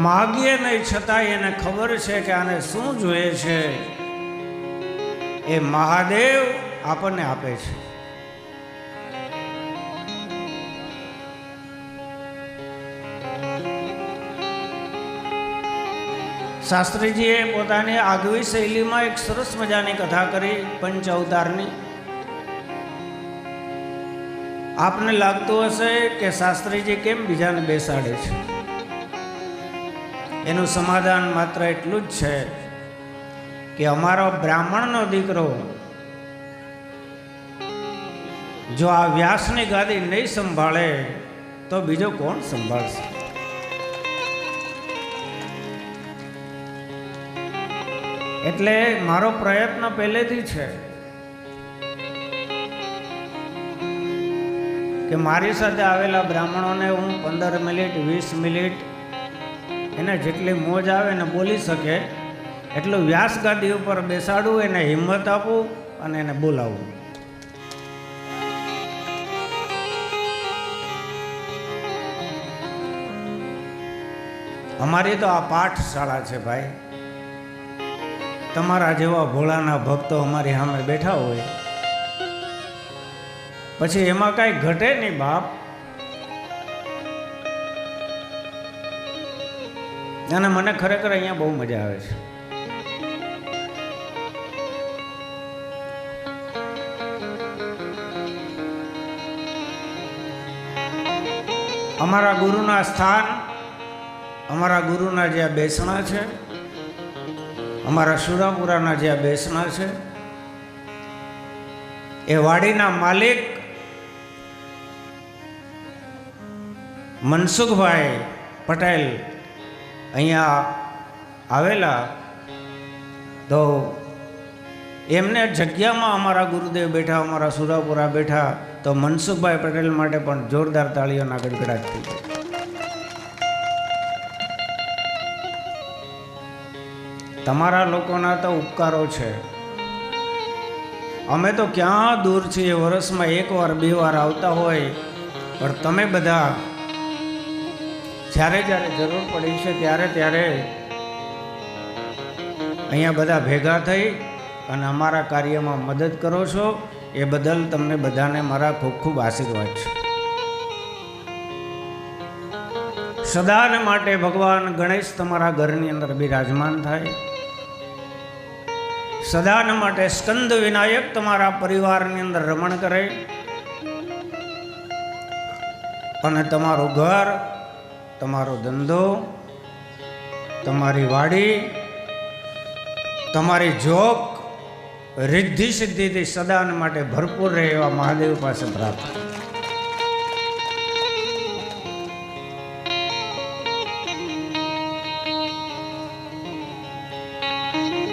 D: માગીએ નહીં છતાંય એને ખબર છે કે આને શું જોઈએ છે એ મહાદેવ આપણને આપે છે શાસ્ત્રીજીએ પોતાની આગવી શૈલીમાં એક સરસ મજાની કથા કરી પંચ અવતારની આપને લાગતું હશે કે શાસ્ત્રીજી કેમ બીજાને બેસાડે છે એનું સમાધાન માત્ર એટલું જ છે કે અમારો બ્રાહ્મણનો દીકરો જો આ વ્યાસની ગાદી નહીં સંભાળે તો બીજો કોણ સંભાળશે એટલે મારો પ્રયત્ન પહેલેથી છે કે મારી સાથે આવેલા બ્રાહ્મણોને હું 15 મિનિટ 20 મિનિટ એને જેટલી મોજ આવે ને બોલી શકે એટલું વ્યાસ ગાદી ઉપર બેસાડું એને હિંમત આપું અને એને બોલાવું અમારી તો આ પાઠશાળા છે ભાઈ. તમારા જેવા ભોળાના ભક્તો અમારી સામે બેઠા હોય પછી એમાં કાંઈ ઘટે નહીં બાપ. અને મને ખરેખર અહીંયા બહુ મજા આવે છે. અમારા ગુરુના સ્થાન, અમારા ગુરુના જે આ બેસણા છે, અમારા સુરાપુરાના જે આ બેસણા છે, એ વાડીના માલિક મનસુખભાઈ પટેલ અહીંયા આવેલા. તો એમને જગ્યામાં અમારા ગુરુદેવ બેઠા, અમારા સુરાપુરા બેઠા, તો મનસુખભાઈ પટેલ માટે પણ જોરદાર તાળીઓના ગડગડાટ થઈ ગયા. તમારા લોકોના તો ઉપકારો છે. અમે તો ક્યાં દૂર છીએ, વર્ષમાં એકવાર બે વાર આવતા હોય, પણ તમે બધા જ્યારે જ્યારે જરૂર પડી છે ત્યારે ત્યારે અહીંયા બધા ભેગા થઈ અને અમારા કાર્યમાં મદદ કરો છો. એ બદલ તમને બધાને મારા ખૂબ ખૂબ આશીર્વાદ છે. સદાને માટે ભગવાન ગણેશ તમારા ઘરની અંદર બિરાજમાન થાય. સદાને માટે સ્કંદ વિનાયક તમારા પરિવારની અંદર રમણ કરે અને તમારું ઘર, તમારો ધંધો, તમારી વાડી, તમારી જોબ રિદ્ધિ સિદ્ધિથી સદાને માટે ભરપૂર રહે એવા મહાદેવ પાસે પ્રાર્થના.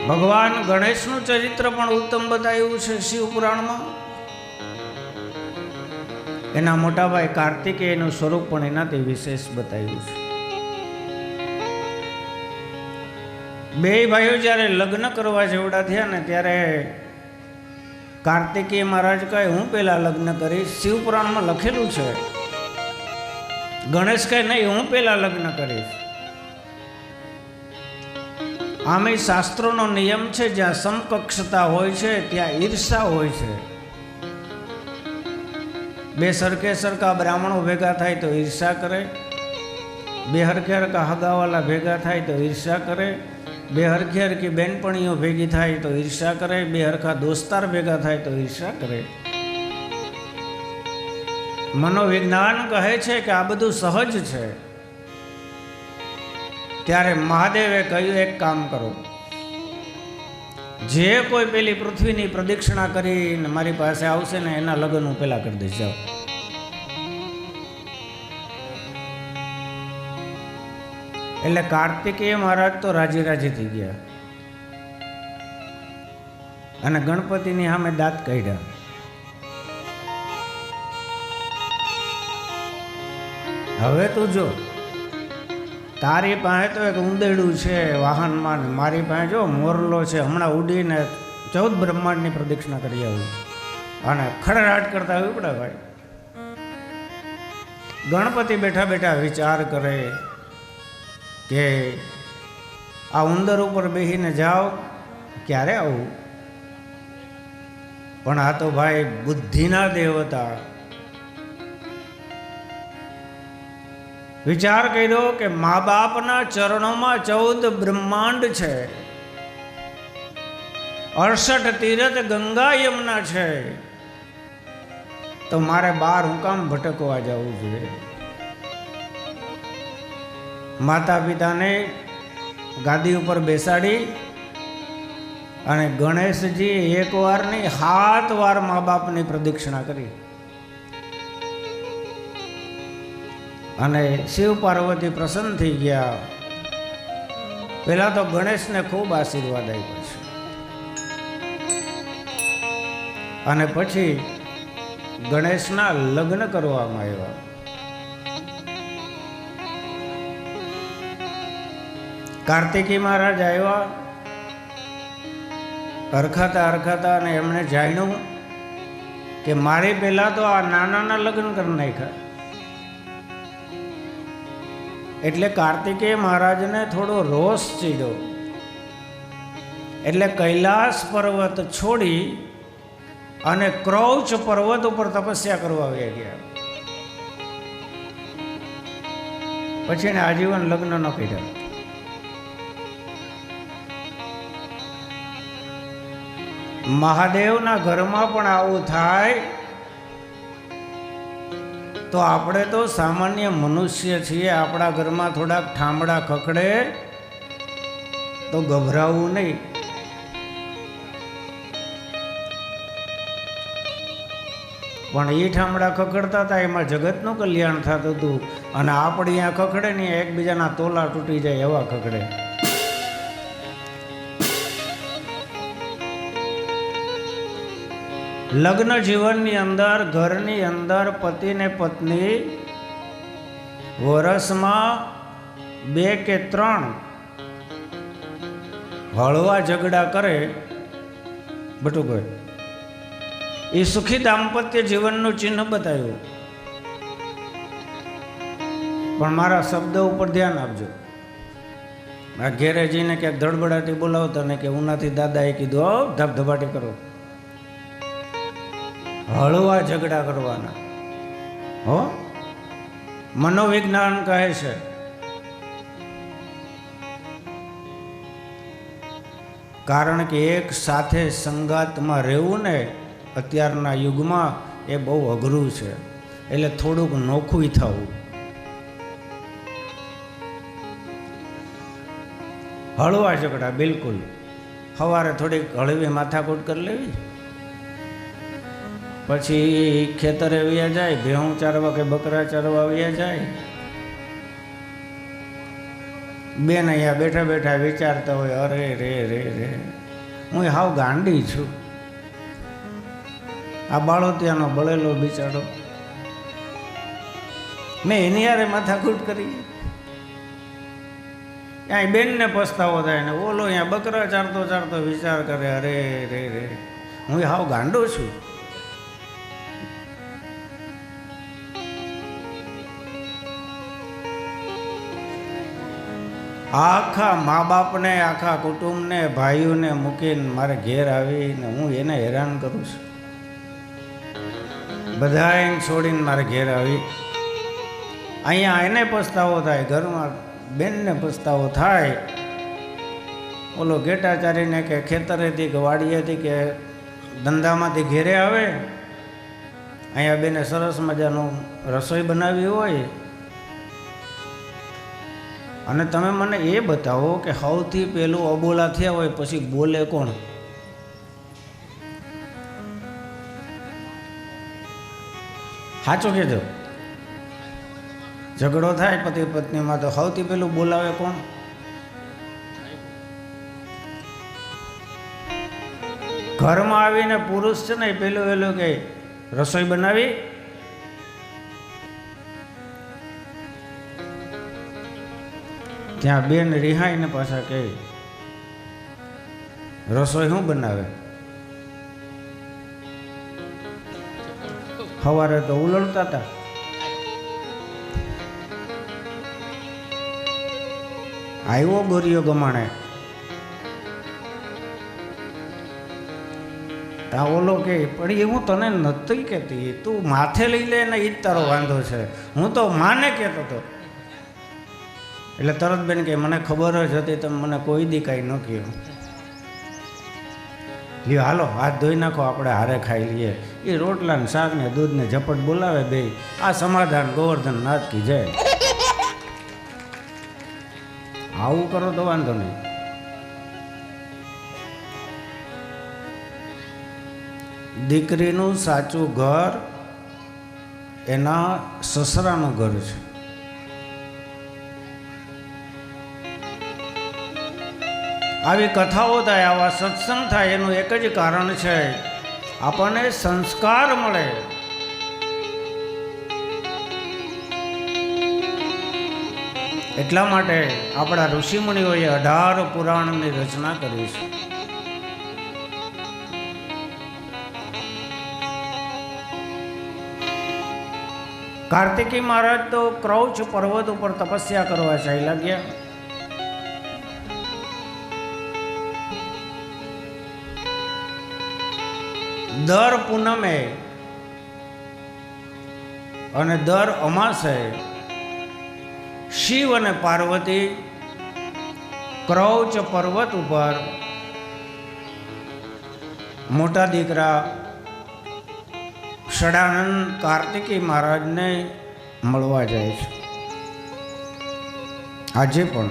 D: ભગવાન ગણેશનું ચરિત્ર પણ ઉત્તમ બતાવ્યું છે શિવ પુરાણમાં. એના મોટાભાઈ કાર્તિકેયનું સ્વરૂપ પણ એનાથી વિશેષ બતાવ્યું છે. બે ભાઈઓ જ્યારે લગ્ન કરવા જેવડા થયા ને ત્યારે કાર્તિકેય મહારાજ કહે હું પહેલા લગ્ન કરીશ. શિવ પુરાણમાં લખેલું છે. ગણેશ કહે નહીં, હું પહેલા લગ્ન કરીશ. આમે શાસ્ત્રોનો નિયમ છે, જ્યાં સમકક્ષતા હોય છે ત્યાં ઈર્ષા હોય છે. બે સરખે સરખા બ્રાહ્મણો ભેગા થાય તો ઈર્ષા કરે, બે હરખે હરખા હગાવાલા ભેગા થાય તો ઈર્ષા કરે, બે હરખે હરખી બેનપણીઓ ભેગી થાય તો ઈર્ષા કરે, બે હરખા દોસ્તાર ભેગા થાય તો ઈર્ષા કરે. મનોવિજ્ઞાન કહે છે કે આ બધું સહજ છે. ત્યારે મહાદેવે કહ્યું એક કામ કરો, જે કોઈ પેલી પૃથ્વીની પ્રદક્ષિણા કરીને મારી પાસે આવશે ને એના લગ્ન હું પેલા કરી દઈશ. જાઓ. એટલે કાર્તિકેય મહારાજ તો રાજી રાજી થઈ ગયા અને ગણપતિની સામે દાંત કાઢ્યા. હવે તું જો, તારી પાસે તો એક ઉંદેડું છે વાહનમાં, મારી પાસે જો મોરલો છે, હમણાં ઉડીને 14 બ્રહ્માંડની પ્રદક્ષિણા કરી આવું અને ખડરાટ કરતા આવી પડે ભાઈ. ગણપતિ બેઠા બેઠા વિચાર કરે કે આ ઉંદર ઉપર બેસીને જાઓ ક્યારે આવું, પણ આ તો ભાઈ બુદ્ધિના દેવતા. વિચાર કર્યો કે મા બાપના ચરણોમાં 14 બ્રહ્માંડ છે, 68 તીરથ ગંગા યમુના છે, તો મારે 12 હું કામ ભટકવા જવું જોઈએ. માતા પિતાને ગાદી ઉપર બેસાડી અને ગણેશજી એક વાર નહીં 7 વાર મા બાપની પ્રદક્ષિણા કરી અને શિવ પાર્વતી પ્રસન્ન થઈ ગયા. પહેલા તો ગણેશને ખૂબ આશીર્વાદ આપ્યા છે અને પછી ગણેશના લગ્ન કરવામાં આવ્યા. કાર્તિકી મહારાજ આવ્યા, હરખાતા અને એમણે જાણ્યું કે મારે પહેલા તો આ નાનાના લગ્ન કરી નાખ્યા. એટલે કાર્તિકેય મહારાજને થોડો રોષ ચડ્યો, એટલે કૈલાસ પર્વત છોડી અને ક્રૌચ પર્વત ઉપર તપસ્યા કરવા આવ્યા ગયા. પછી એને આજીવન લગ્ન ન કર્યા. મહાદેવના ઘરમાં પણ આવું થાય તો આપણે તો સામાન્ય મનુષ્ય છીએ, આપણા ઘરમાં થોડાક ઠામડા ખખડે તો ગભરાવું નહીં. પણ એ ઠામડા ખખડતા હતા એમાં જગતનું કલ્યાણ થતું હતું, અને આપણે અહીંયા ખખડે ને એકબીજાના તોલા તૂટી જાય એવા ખખડે. લગ્ન જીવનની અંદર, ઘરની અંદર પતિ ને પત્ની વર્ષમાં 2 કે 3 હળવા ઝઘડા કરે બટુભાઈ, એ સુખી દાંપત્ય જીવનનું ચિહ્ન બતાવ્યું. પણ મારા શબ્દ ઉપર ધ્યાન આપજો. આ ઘેરે જઈને ક્યાંક ધડબડાટી બોલાવતા ને કે ઉનાથી દાદાએ કીધું ધબધબાટી કરો, હળવા ઝઘડા કરવાના. હો, મનોવિજ્ઞાન કહે છે કારણ કે એક સાથે સંગાતમાં રહેવું ને અત્યારના યુગમાં એ બહુ અઘરું છે, એટલે થોડુંક નોખું થવું. હળવા ઝઘડા બિલકુલ. સવારે થોડીક હળવી માથાકૂટ કરી લેવી, પછી ખેતરે વ્યા જાય, ભેહું ચારવા કે બકરા ચારવા વ્યા જાય. બેન અહીંયા બેઠા બેઠા વિચારતા હોય, અરે રે રે રે, હું હાવ ગાંડી છું. આ બાળોતિયાનો બળેલો બિચારો, મેં એની યારે માથાકૂટ કરી. અહીં બેનને પસ્તાવો થાય ને ઓલો અહીંયા બકરા ચારતો ચારતો વિચાર કરે, અરે રે રે, હું હાવ ગાંડો છું. આખા મા બાપને, આખા કુટુંબને, ભાઈઓને મૂકીને મારે ઘેર આવીને હું એને હેરાન કરું છું. બધાને છોડીને મારે ઘેર આવી, અહીંયા એને પસ્તાવો થાય, ઘરમાં બેનને પસ્તાવો થાય. ઓલો ઘેટાચારીને કે ખેતરેથી કે વાડીએથી કે ધંધામાંથી ઘેરે આવે, અહીંયા બેને સરસ મજાનું રસોઈ બનાવી હોય, અને તમે મને એ બતાવો કે સૌથી પહેલું અબોલા થયા હોય પછી બોલે કોણ? સાચું કહેજો. ઝઘડો થાય પતિ પત્નીમાં તો સૌથી પહેલું બોલાવે કોણ? ઘરમાં આવીને પુરુષ છે ને પેલું વહેલું કે રસોઈ બનાવી, ત્યાં બેન રિહાઈને પાછા કહે રસોઈ શું બનાવે? સવારે તો ઉલળતા હતા, આવ્યો ગોરીઓ ગમાણે, તા ઓલો કે પડી હું તને નથી કહેતી, તું માથે લઈ લે ને એ જ તારો વાંધો છે, હું તો માને કહેતો હતો. એટલે તરત બેન કે મને ખબર જ હતી, તમે મને કોઈ દી કાંઈ ન કહ્યું. લ્યો હાલો હાથ ધોઈ નાખો, આપણે હારે ખાઈ લઈએ. એ રોટલા ને શાક ને દૂધ ને ઝપટ બોલાવે બે, આ સમાધાન ગોવર્ધન નાથ કી જય. આવું કરો તો વાંધો નહીં. દીકરીનું સાચું ઘર એના સસરાનું ઘર છે. આવી કથાઓ થાય, આવા સત્સંગ થાય, એનું એક જ કારણ છે, આપણને સંસ્કાર મળે. એટલા માટે આપણા ઋષિમુનિઓએ 18 પુરાણની રચના કરી છે. કાર્તિકી મહારાજ તો ક્રૌચ પર્વત ઉપર તપસ્યા કરવા ચાલ્યા ગયા. દર પૂનમે અને દર અમાસે શિવ અને પાર્વતી ક્રૌચ પર્વત ઉપર મોટા દીકરા ષડાનંદ કાર્તિકી મહારાજને મળવા જાય છે. આજે પણ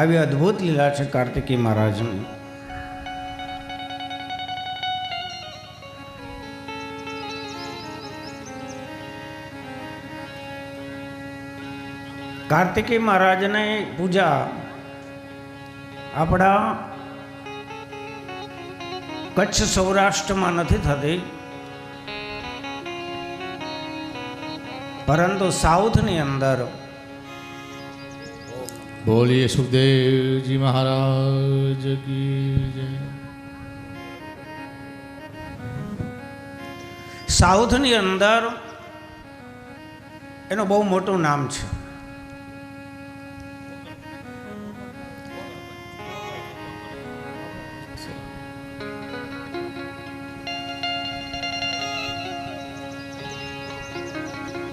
D: આવી અદ્ભુત લીલા છે કાર્તિકી મહારાજની. કાર્તિકી મહારાજની પૂજા આપણા કચ્છ સૌરાષ્ટ્રમાં નથી થતી, પરંતુ સાઉથની અંદર
A: બોલીએ સુખદેવજી મહારાજ કી જય.
D: સાઉથની અંદર એનું બહુ મોટું નામ છે.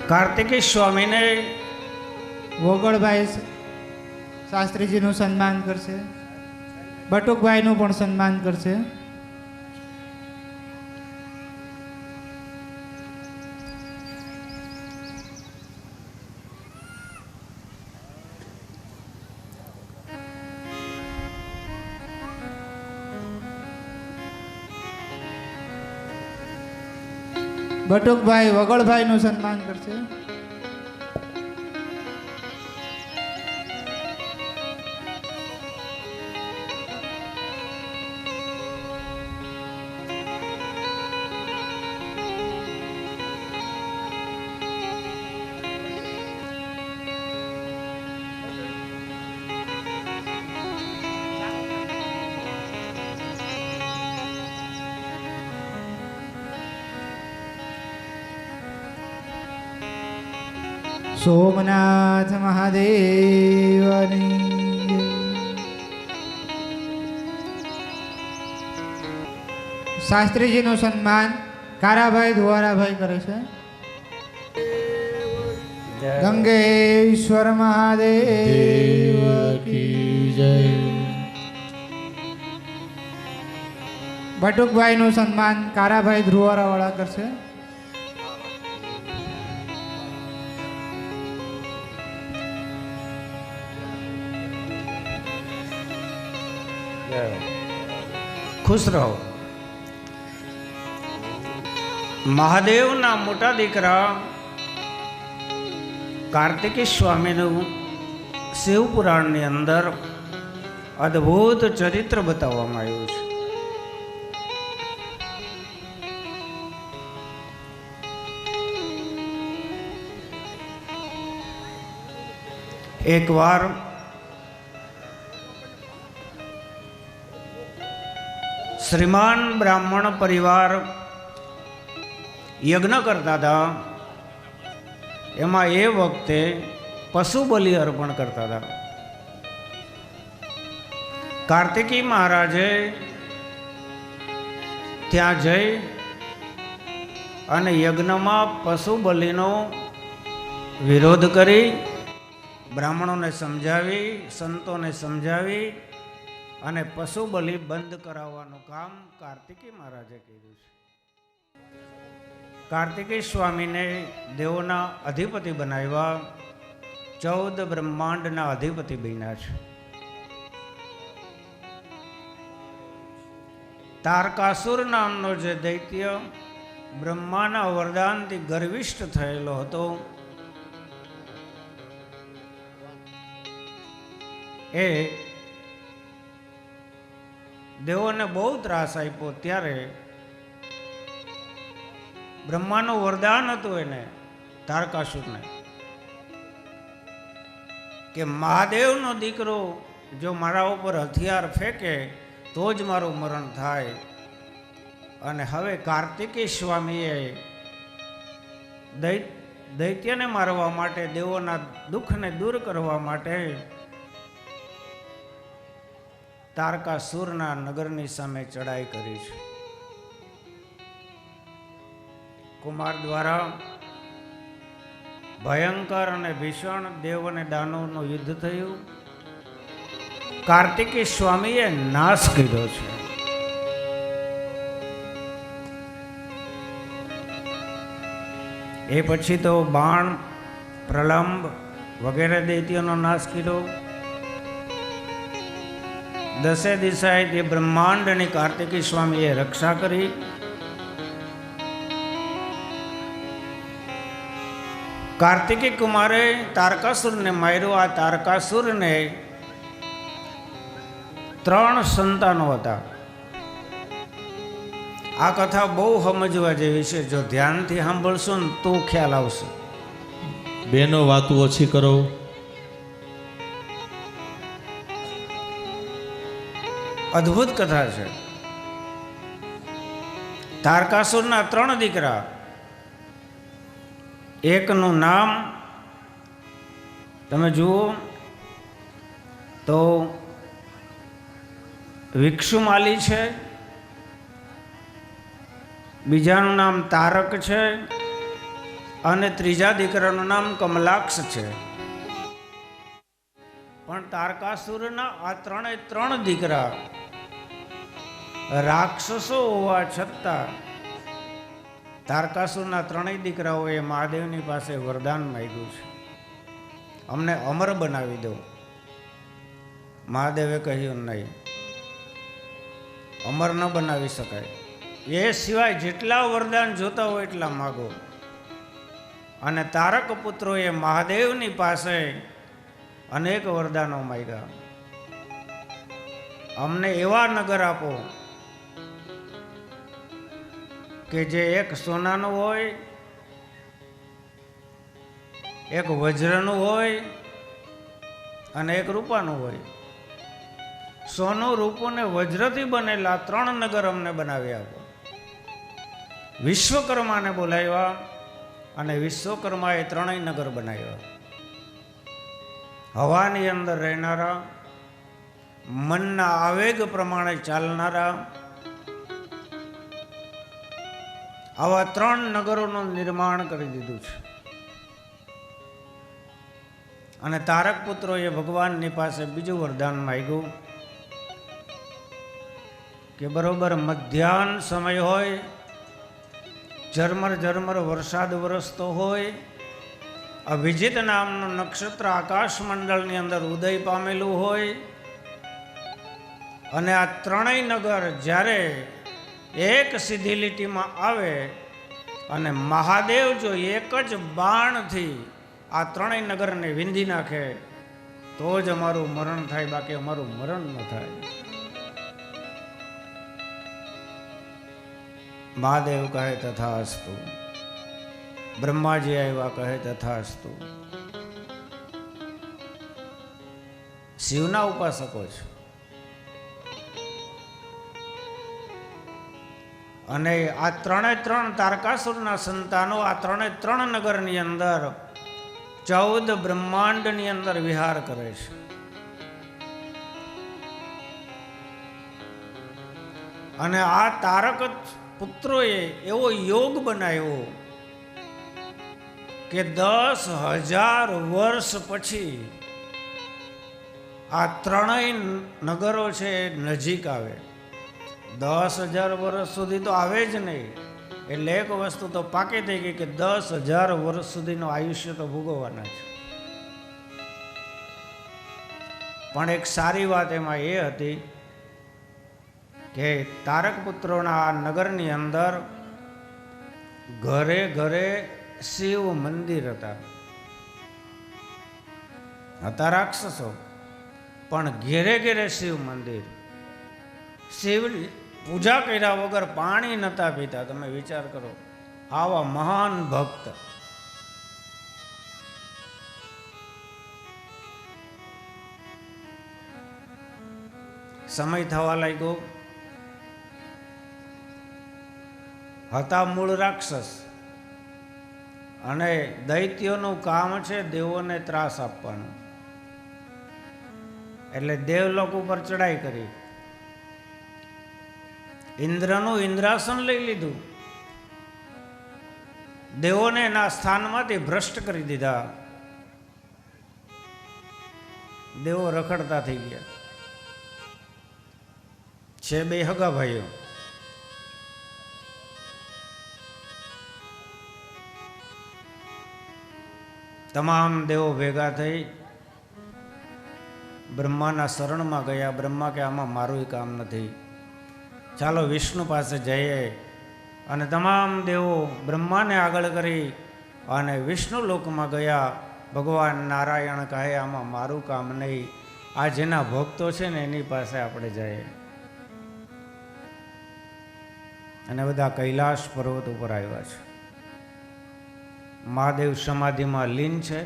D: કાર્તિકી સ્વામીને
C: વગળભાઈ શાસ્ત્રીજીનું સન્માન કરશે, બટુકભાઈનું પણ સન્માન કરશે. બટુકભાઈ વગળભાઈનું સન્માન કરશે. સોમનાથ મહાદેવની જય. શાસ્ત્રીજીનું સન્માન કારાભાઈ ધુવારાભાઈ કરે છે. ગંગેશ્વર મહાદેવ
A: કી જય.
C: બટુકભાઈનું સન્માન કારાભાઈ ધ્રુવારાવાળા કરશે.
D: ખુશ રહો. મહાદેવના મોટા દીકરા કાર્તિકી સ્વામીનું શિવપુરાણની અંદર અદ્ભુત ચરિત્ર બતાવવામાં આવ્યું છે. એકવાર શ્રીમાન બ્રાહ્મણ પરિવાર યજ્ઞ કરતા હતા. એમાં એ વખતે પશુ બલિ અર્પણ કરતા હતા. કાર્તિકી મહારાજે ત્યાં જઈ અને યજ્ઞમાં પશુ બલિનો વિરોધ કરી બ્રાહ્મણોને સમજાવી, સંતોને સમજાવી અને પશુ બલિ બંધ કરાવવાનું કામ કાર્તિકી મહારાજે કર્યું છે. કાર્તિકી સ્વામીને દેવોના અધિપતિ બનાવ્યા, 14 બ્રહ્માંડના અધિપતિ બન્યા છે. તારકાસુર નામનો જે દૈત્ય બ્રહ્માના વરદાનથી ગર્વિષ્ઠ થયેલો હતો, એ દેવોને બહુ ત્રાસ આપ્યો. ત્યારે બ્રહ્માનું વરદાન હતું એને, તારકાસુરને, કે મહાદેવનો દીકરો જો મારા ઉપર હથિયાર ફેંકે તો જ મારું મરણ થાય, અને હવે કાર્તિકેય સ્વામીએ દૈત્યને મારવા માટે, દેવોના દુઃખને દૂર કરવા માટે તારકાસુરના નગરની સામે ચડાઈ કરી છે. કુમાર દ્વારા ભયંકર અને ભીષણ દેવ અને દાનવનું યુદ્ધ થયું. કાર્તિકેય સ્વામીએ નાશ કર્યો છે. એ પછી તો બાણ, પ્રલંબ વગેરે દૈત્યોનો નાશ કર્યો. દસે દિશાએથી બ્રહ્માંડની કાર્તિકેય સ્વામીએ રક્ષા કરી. કાર્તિકેય કુમારે તારકાસુરને માર્યો. આ તારકાસુરને 3 સંતાનો હતા. આ કથા બહુ સમજવા જેવી છે. જો ધ્યાનથી સાંભળશો ને તો ખ્યાલ આવશે.
A: બેનો વાતું ઓછી કરો.
D: અદ્ભુત કથા છે. તારકાસુરના 3 દીકરા. એકનું નામ તમે જુઓ તો વિક્ષુમાલી છે, બીજાનું નામ તારક છે અને ત્રીજા દીકરાનું નામ કમલાક્ષ છે. પણ તારકાસુરના આ 3 દીકરા રાક્ષસો હોવા છતાં તારકાસુરના 3 દીકરાઓએ મહાદેવની પાસે વરદાન માંગ્યું છે, અમને અમર બનાવી દો. મહાદેવે કહ્યું નહીં, અમર ન બનાવી શકાય. એ સિવાય જેટલા વરદાન જોતા હોય એટલા માગો. અને તારક પુત્રોએ મહાદેવની પાસે અનેક વરદાનો માંગ્યા. અમને એવા નગર આપો કે જે એક સોનાનું હોય, એક વજ્રનું હોય અને એક રૂપાનું હોય. સોનું, રૂપું ને વજ્રથી બનેલા 3 નગર અમને બનાવી આપો. વિશ્વકર્માને બોલાવ્યા અને વિશ્વકર્માએ 3 નગર બનાવ્યા. હવાની અંદર રહેનારા, મનના આવેગ પ્રમાણે ચાલનારા, આવા 3 નગરોનું નિર્માણ કરી દીધું છે. અને તારક પુત્રોએ ભગવાનની પાસે બીજું વરદાન માંગ્યું કે બરોબર મધ્યાહન સમય હોય, ઝરમર ઝરમર વરસાદ વરસતો હોય, અભિજીત નામનું નક્ષત્ર આકાશ મંડળની અંદર ઉદય પામેલું હોય, અને આ 3 નગર જ્યારે એક સીધી લીટીમાં આવે અને મહાદેવ જો એક જ બાણથી આ 3 નગરને વિંધી નાખે તો જ અમારું મરણ થાય, બાકી અમારું મરણ ન થાય. મહાદેવ કહે તથાસ્તુ. બ્રહ્માજી આવ્યા, કહે તથાસ્તુ. શિવના ઉપાસકો છે. અને આ 3 તારકાસુરના સંતાનો આ 3 નગરની અંદર 14 બ્રહ્માંડની અંદર વિહાર કરે છે. અને આ તારક પુત્રોએ એવો યોગ બનાવ્યો કે 10,000 વર્ષ પછી આ 3 નગરો છે નજીક આવે. 10,000 વર્ષ સુધી તો આવે જ નહીં. એટલે એક વસ્તુ તો પાકી થઈ ગઈ કે 10,000 વર્ષ સુધીનું આયુષ્ય તો ભોગવવાના છે. પણ એક સારી વાત એમાં એ હતી કે તારક પુત્રોના આ નગરની અંદર ઘરે ઘરે શિવ મંદિર હતા. રાક્ષસો, પણ ઘેરે ઘેરે શિવ મંદિર. શિવ પૂજા કર્યા વગર પાણી નતા પીતા. તમે વિચાર કરો, આવા મહાન ભક્ત. સમય થવા લાગ્યો. હતા મૂળ રાક્ષસ, અને દૈત્યોનું કામ છે દેવોને ત્રાસ આપવાનું. એટલે દેવલોક ઉપર ચડાઈ કરી, ઇન્દ્રનું ઇન્દ્રાસન લઈ લીધું, દેવોને એના સ્થાનમાંથી ભ્રષ્ટ કરી દીધા. દેવો રખડતા થઈ ગયા. છે બે હગા ભાઈઓ. તમામ દેવો ભેગા થઈ બ્રહ્માના શરણમાં ગયા. બ્રહ્મા કે આમાં મારું કામ નથી, ચાલો વિષ્ણુ પાસે જઈએ. અને તમામ દેવો બ્રહ્માને આગળ કરી અને વિષ્ણુ લોકમાં ગયા. ભગવાન નારાયણ કહે આમાં મારું કામ નહીં, આ જેના ભક્તો છે ને એની પાસે આપણે જઈએ. અને બધા કૈલાસ પર્વત ઉપર આવ્યા છે. મહાદેવ સમાધિમાં લીન છે.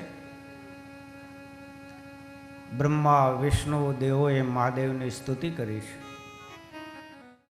D: બ્રહ્મા વિષ્ણુ દેવોએ મહાદેવની સ્તુતિ કરી છે.